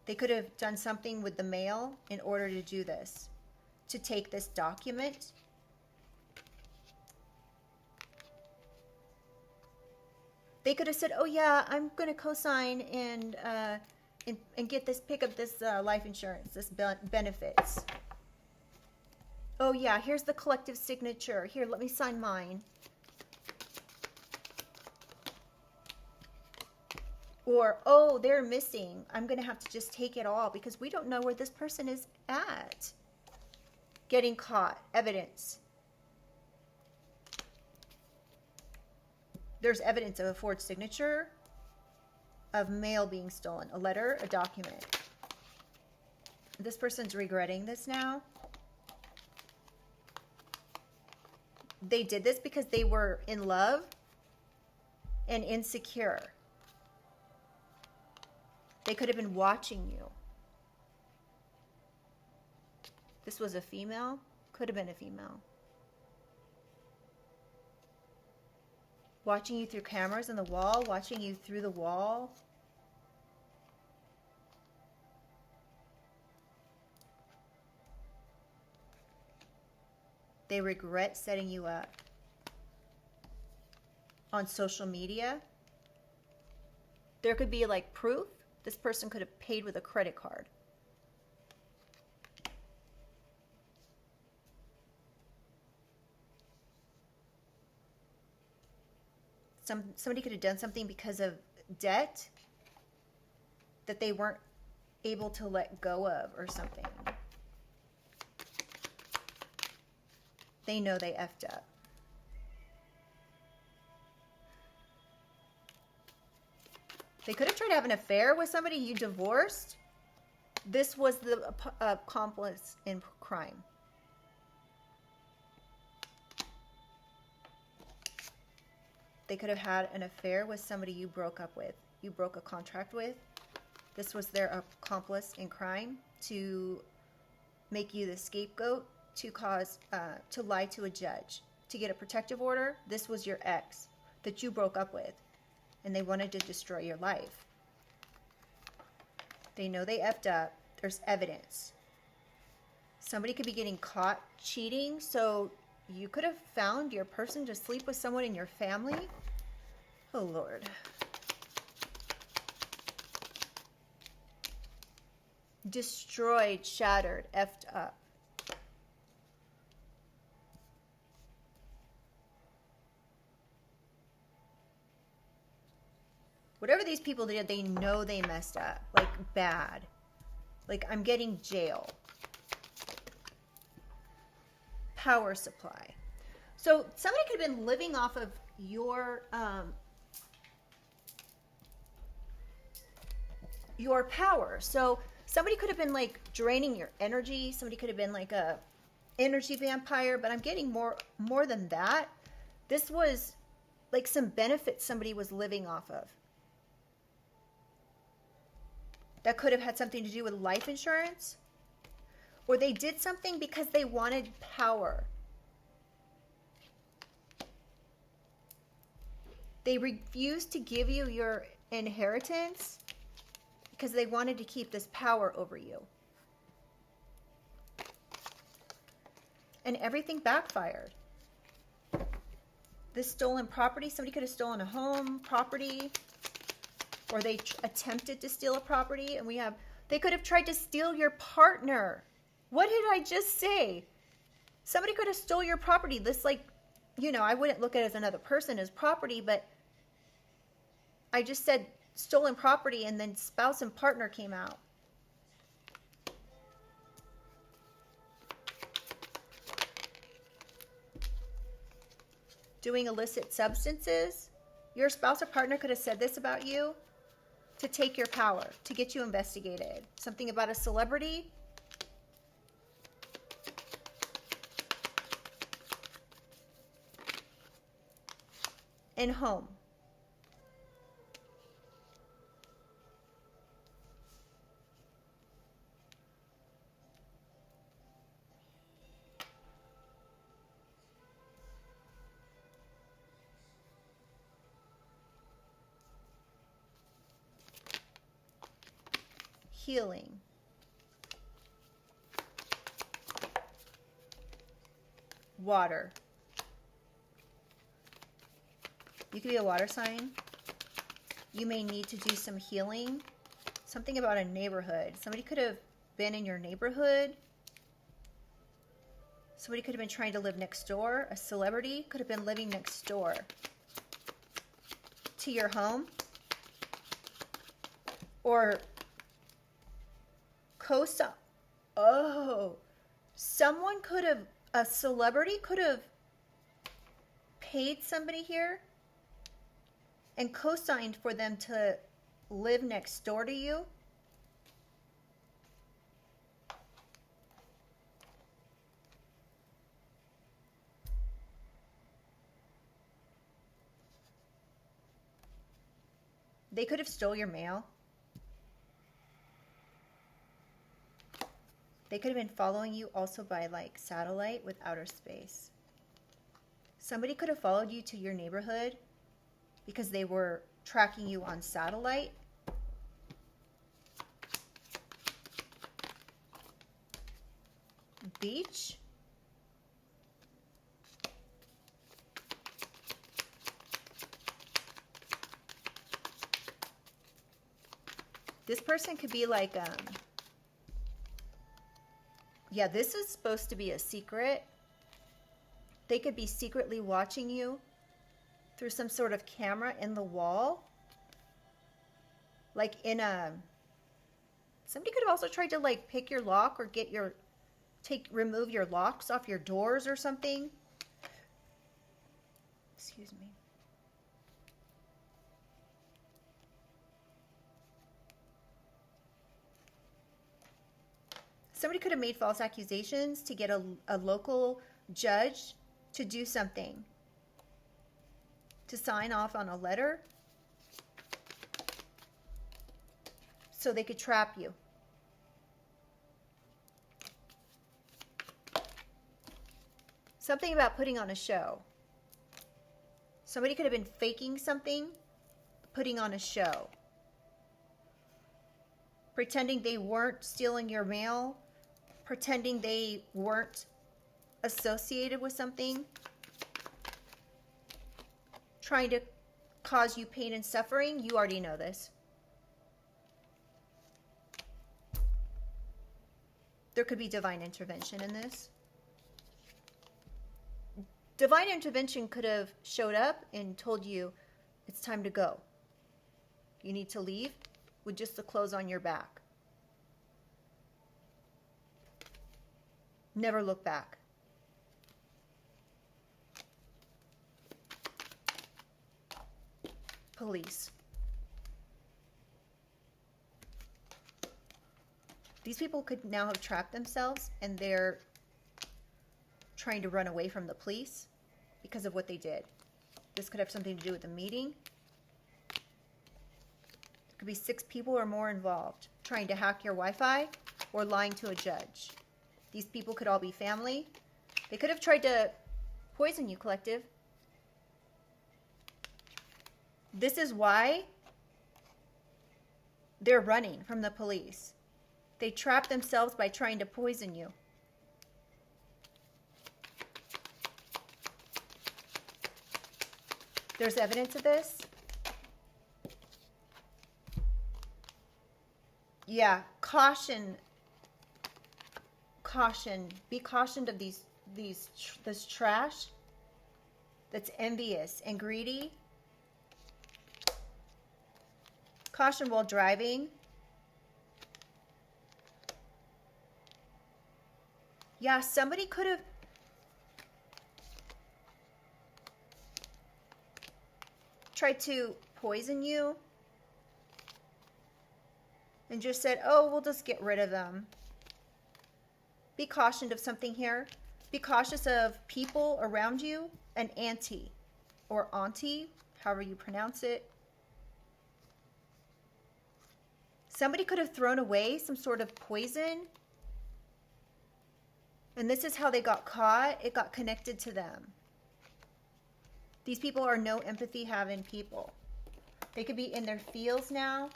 They could have done something with the mail in order to do this, to take this document. They could have said, oh yeah, I'm going to co-sign and get this, pick up this life insurance, this benefits. Oh yeah, here's the collective signature. Here, let me sign mine. Or, oh, they're missing. I'm going to have to just take it all because we don't know where this person is at. Getting caught. Evidence. There's evidence of a forged signature, of mail being stolen, a letter, a document. This person's regretting this now. They did this because they were in love and insecure. They could have been watching you. This was a female. Could have been a female. Watching you through cameras on the wall. Watching you through the wall. They regret setting you up. On social media. There could be like proof. This person could have paid with a credit card. Somebody could have done something because of debt that they weren't able to let go of or something. They know they effed up. They could have tried to have an affair with somebody you divorced. This was the accomplice in crime. They could have had an affair with somebody you broke up with. You broke a contract with. This was their accomplice in crime to make you the scapegoat, to cause, to lie to a judge, to get a protective order. This was your ex that you broke up with, and they wanted to destroy your life. They know they effed up. There's evidence. Somebody could be getting caught cheating, so you could have found your person to sleep with someone in your family. Oh, Lord. Destroyed, shattered, effed up. Whatever these people did, they know they messed up. Like, bad. Like, I'm getting jail. Power supply. So somebody could have been living off of your power. So somebody could have been like draining your energy. Somebody could have been like a energy vampire, but I'm getting more than that. This was like some benefits somebody was living off of. That could have had something to do with life insurance. Or they did something because they wanted power. They refused to give you your inheritance because they wanted to keep this power over you. And everything backfired. This stolen property, somebody could have stolen a home, property, or they attempted to steal a property, and they could have tried to steal your partner. What did I just say? Somebody could have stole your property. This, like, you know, I wouldn't look at it as another person as property, but I just said stolen property, and then spouse and partner came out. Doing illicit substances. Your spouse or partner could have said this about you to take your power, to get you investigated. Something about a celebrity. And home. Healing. Water. You could be a water sign. You may need to do some healing. Something about a neighborhood. Somebody could have been in your neighborhood. Somebody could have been trying to live next door. A celebrity could have been living next door to your home. Or someone could have, a celebrity could have paid somebody here and co-signed for them to live next door to you. They could have stole your mail. They could have been following you also by like satellite with outer space. Somebody could have followed you to your neighborhood because they were tracking you on satellite. Beach. This person could be like, yeah, this is supposed to be a secret. They could be secretly watching you through some sort of camera in the wall. Like in a... Somebody could have also tried to like pick your lock or remove your locks off your doors or something. Excuse me. Somebody could have made false accusations to get a local judge to do something. to sign off on a letter so they could trap you. Something about putting on a show. Somebody could have been faking something, putting on a show. Pretending they weren't stealing your mail, pretending they weren't associated with something, trying to cause you pain and suffering. You already know this. There could be divine intervention in this. Divine intervention could have showed up and told you it's time to go. You need to leave with just the clothes on your back. Never look back. Police. These people could now have trapped themselves and they're trying to run away from the police because of what they did. This could have something to do with the meeting. There could be 6 people or more involved trying to hack your Wi-Fi or lying to a judge. These people could all be family. They could have tried to poison you, collective. This is why they're running from the police. They trap themselves by trying to poison you. There's evidence of this. Yeah, caution. Caution. Be cautioned of this trash that's envious and greedy. Caution while driving. Yeah, somebody could have tried to poison you and just said, oh, we'll just get rid of them. Be cautioned of something here. Be cautious of people around you, an auntie or auntie, however you pronounce it. Somebody could have thrown away some sort of poison. And this is how they got caught. It got connected to them. These people are no empathy having people. They could be in their feels now,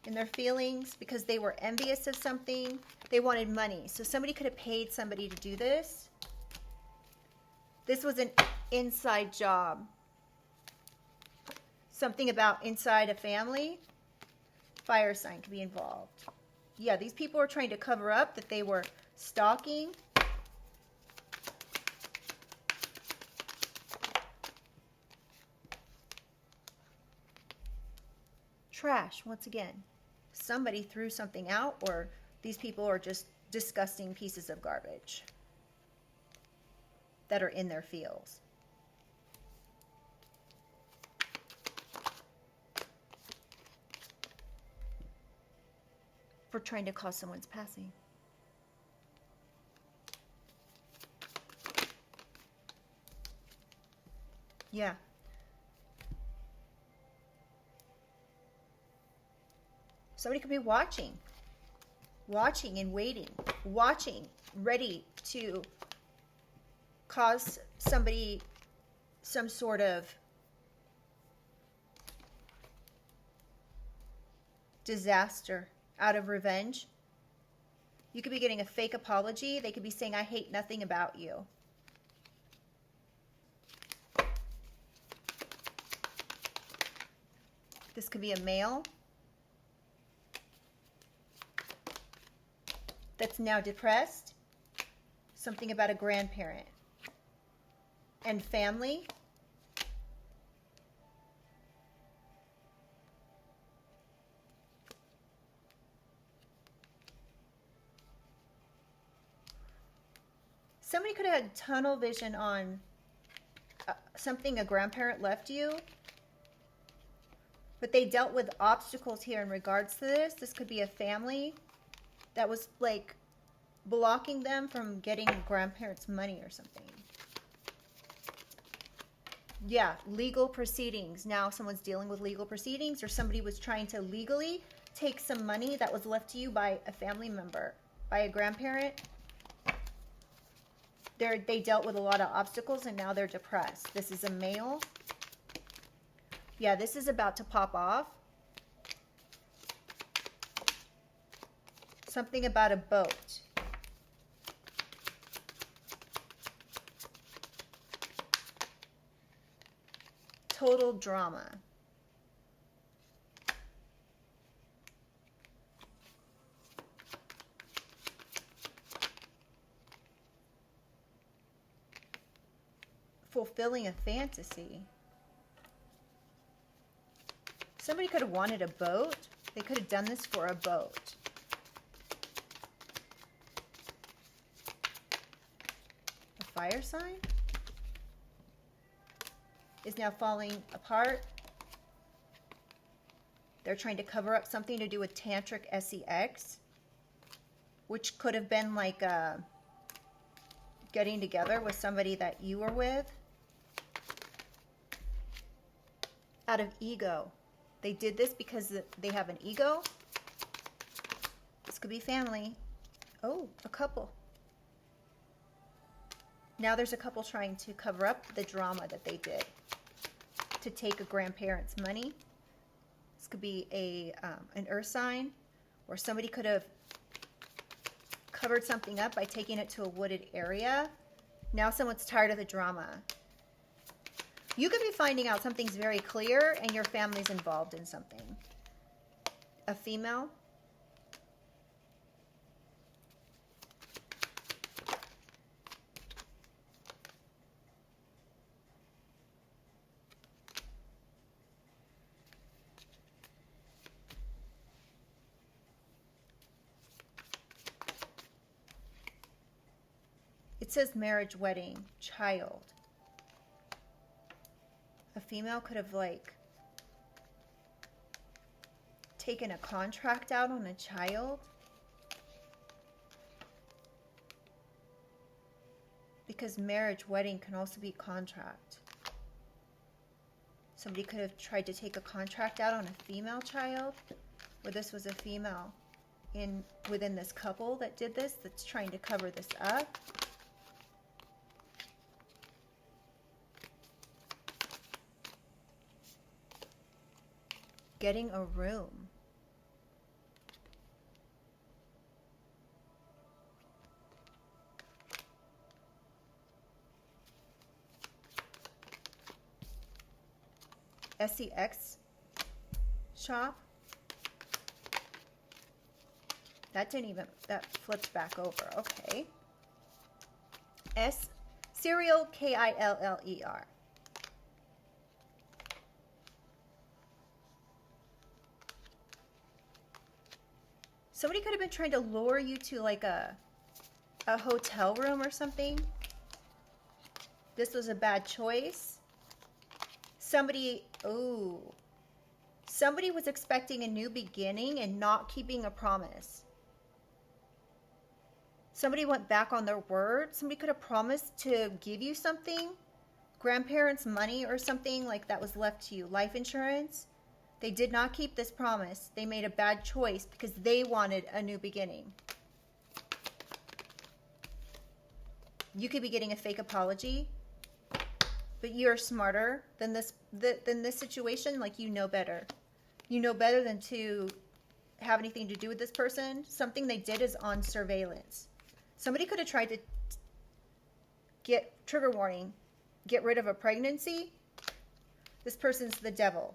in their feelings, because they were envious of something. They wanted money. So somebody could have paid somebody to do this. This was an inside job. Something about inside a family. Fire sign could be involved. Yeah, these people are trying to cover up that they were stalking. Trash, once again. Somebody threw something out, or these people are just disgusting pieces of garbage that are in their fields. For trying to cause someone's passing. Yeah. Somebody could be watching and waiting, watching, ready to cause somebody some sort of disaster out of revenge. You could be getting a fake apology. They could be saying, I hate nothing about you. This could be a male that's now depressed. Something about a grandparent and family. Somebody could have had tunnel vision on something a grandparent left you, but they dealt with obstacles here in regards to this. This could be a family that was like blocking them from getting grandparents' money or something. Yeah, legal proceedings. Now someone's dealing with legal proceedings, or somebody was trying to legally take some money that was left to you by a family member, by a grandparent. They dealt with a lot of obstacles and now they're depressed. This is a male. Yeah, this is about to pop off. Something about a boat. Total drama. Fulfilling a fantasy. Somebody could have wanted a boat. They could have done this for a boat. A fire sign is now falling apart. They're trying to cover up something to do with tantric sex, which could have been like getting together with somebody that you were with. Out of ego. They did this because they have an ego. This could be family. Oh, a couple. Now there's a couple trying to cover up the drama that they did to take a grandparent's money. This could be an earth sign, or somebody could have covered something up by taking it to a wooded area. Now someone's tired of the drama. You could be finding out something's very clear and your family's involved in something. A female. It says marriage, wedding, child. A female could have like taken a contract out on a child. Because marriage, wedding can also be contract. Somebody could have tried to take a contract out on a female child, or this was a female within this couple that did this, that's trying to cover this up. Getting a room. SEX shop. That flipped back over. Okay. Serial, K-I-L-L-E-R. Somebody could have been trying to lure you to like a hotel room or something. This was a bad choice. Somebody was expecting a new beginning and not keeping a promise. Somebody went back on their word. Somebody could have promised to give you something. Grandparents' money or something like that was left to you. Life insurance. They did not keep this promise. They made a bad choice because they wanted a new beginning. You could be getting a fake apology, but you're smarter than this situation. Like, you know better. You know better than to have anything to do with this person. Something they did is on surveillance. Somebody could have tried to trigger warning, get rid of a pregnancy. This person's the devil.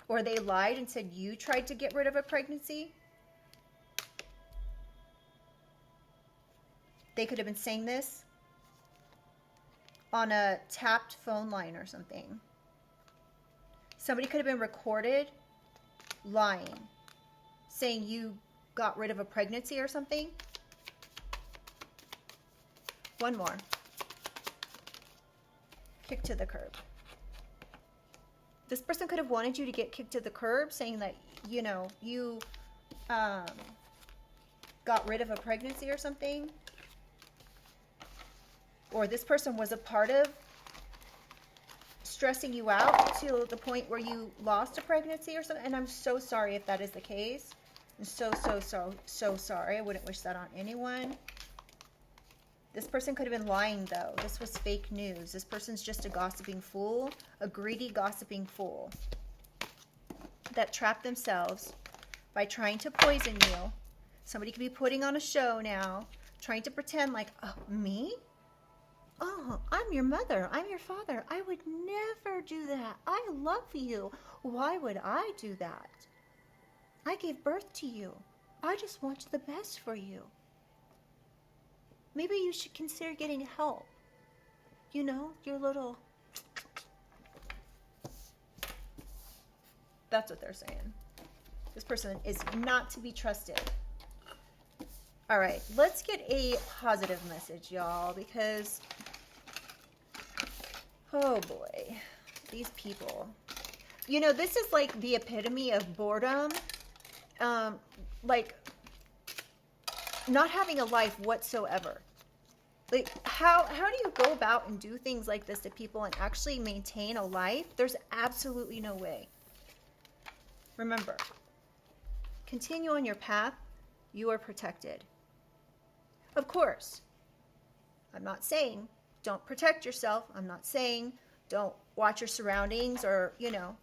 Or they lied and said you tried to get rid of a pregnancy. They could have been saying this on a tapped phone line or something. Somebody could have been recorded lying, saying you got rid of a pregnancy or something. One more. Kick to the curb. This person could have wanted you to get kicked to the curb, saying that, you know, you got rid of a pregnancy or something. Or this person was a part of stressing you out to the point where you lost a pregnancy or something. And I'm so sorry if that is the case. I'm so sorry. I wouldn't wish that on anyone. This person could have been lying, though. This was fake news. This person's just a gossiping fool, a greedy gossiping fool that trapped themselves by trying to poison you. Somebody could be putting on a show now, trying to pretend like, oh, me? Oh, I'm your mother. I'm your father. I would never do that. I love you. Why would I do that? I gave birth to you. I just want the best for you. Maybe you should consider getting help. You know, your little... That's what they're saying. This person is not to be trusted. All right, let's get a positive message, y'all, because... Oh, boy. These people. You know, this is like the epitome of boredom. Like... not having a life whatsoever. Like, how do you go about and do things like this to people and actually maintain a life? There's absolutely no way. Remember, continue on your path. You are protected. Of course, I'm not saying don't protect yourself. I'm not saying don't watch your surroundings or, you know,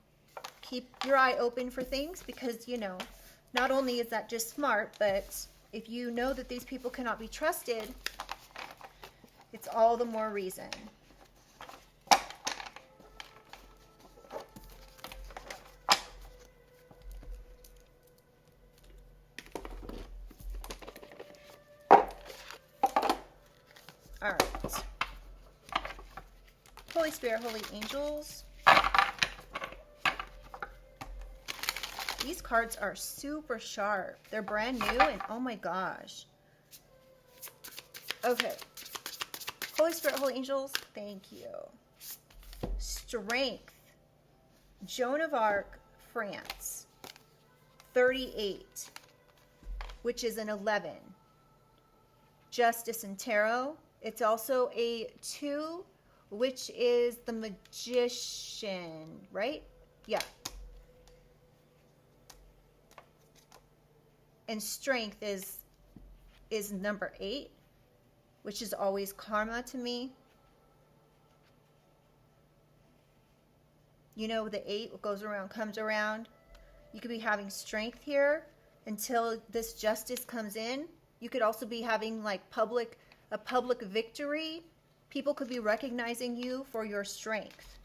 keep your eye open for things because, you know, not only is that just smart, but if you know that these people cannot be trusted, it's all the more reason. All right. Holy Spirit, Holy Angels. These cards are super sharp. They're brand new and oh my gosh. Okay. Holy Spirit, Holy Angels, thank you. Strength. Joan of Arc, France. 38, which is an 11. Justice and Tarot. It's also a 2, which is the Magician, right? Yeah. And strength is number 8, which is always karma to me. You know, the 8 goes around, comes around. You could be having strength here until this justice comes in. You could also be having like a public victory. People could be recognizing you for your strength.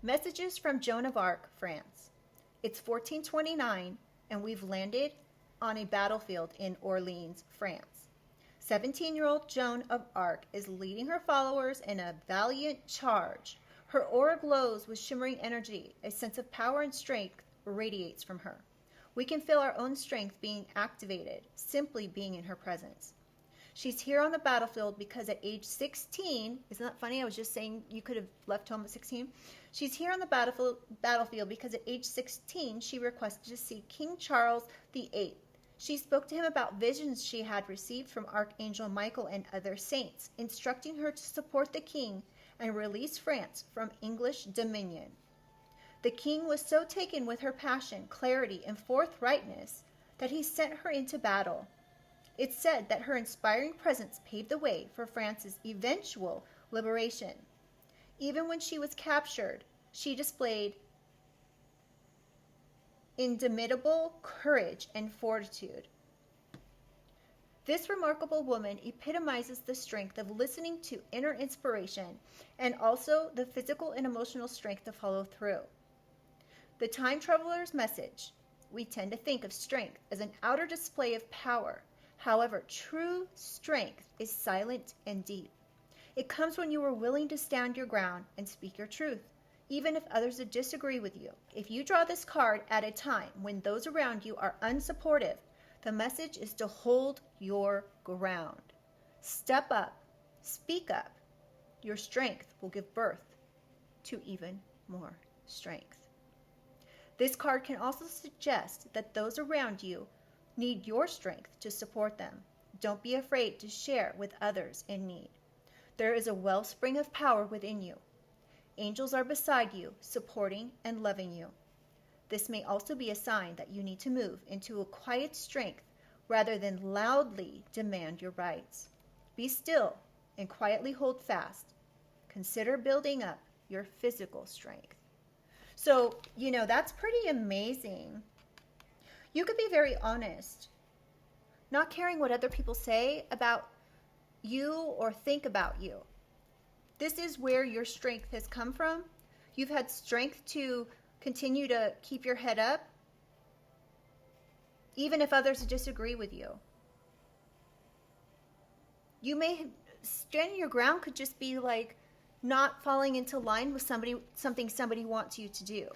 Messages from Joan of Arc, France. It's 1429, and we've landed on a battlefield in Orleans, France. 17-year-old Joan of Arc is leading her followers in a valiant charge. Her aura glows with shimmering energy. A sense of power and strength radiates from her. We can feel our own strength being activated, simply being in her presence. She's here on the battlefield because at age 16, isn't that funny? I was just saying you could have left home at 16. She's here on the battlefield because at age 16, she requested to see King Charles VIII. She spoke to him about visions she had received from Archangel Michael and other saints, instructing her to support the king and release France from English dominion. The king was so taken with her passion, clarity, and forthrightness that he sent her into battle. It's said that her inspiring presence paved the way for France's eventual liberation. Even when she was captured, she displayed indomitable courage and fortitude. This remarkable woman epitomizes the strength of listening to inner inspiration and also the physical and emotional strength to follow through. The time traveler's message. We tend to think of strength as an outer display of power. However, true strength is silent and deep. It comes when you are willing to stand your ground and speak your truth, even if others disagree with you. If you draw this card at a time when those around you are unsupportive, the message is to hold your ground. Step up, speak up. Your strength will give birth to even more strength. This card can also suggest that those around you need your strength to support them. Don't be afraid to share with others in need. There is a wellspring of power within you. Angels are beside you, supporting and loving you. This may also be a sign that you need to move into a quiet strength rather than loudly demand your rights. Be still and quietly hold fast. Consider building up your physical strength. So, that's pretty amazing. You could be very honest, not caring what other people say about you or think about you. This is where your strength has come from. You've had strength to continue to keep your head up, even if others disagree with you. You may standing your ground could just be like not falling into line with something somebody wants you to do.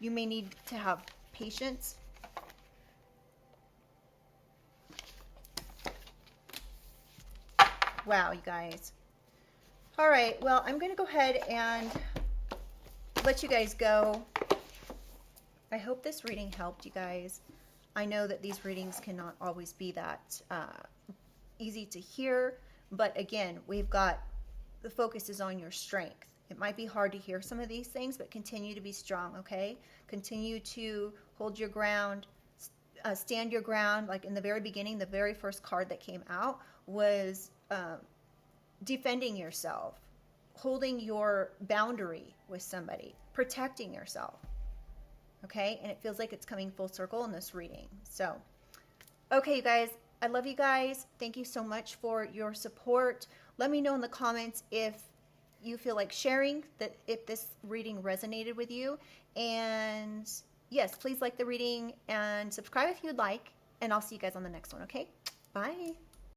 You may need to have patience. Wow, you guys. All right, well, I'm going to go ahead and let you guys go. I hope this reading helped you guys. I know that these readings cannot always be that easy to hear, but again, the focus is on your strength. It might be hard to hear some of these things, but continue to be strong, okay? Continue to hold your ground, stand your ground. Like in the very beginning, the very first card that came out was defending yourself, holding your boundary with somebody, protecting yourself, okay? And it feels like it's coming full circle in this reading. So, okay, you guys, I love you guys. Thank you so much for your support. Let me know in the comments if you feel like sharing, that if this reading resonated with you. And yes, please like the reading and subscribe if you'd like. And I'll see you guys on the next one, okay? Bye.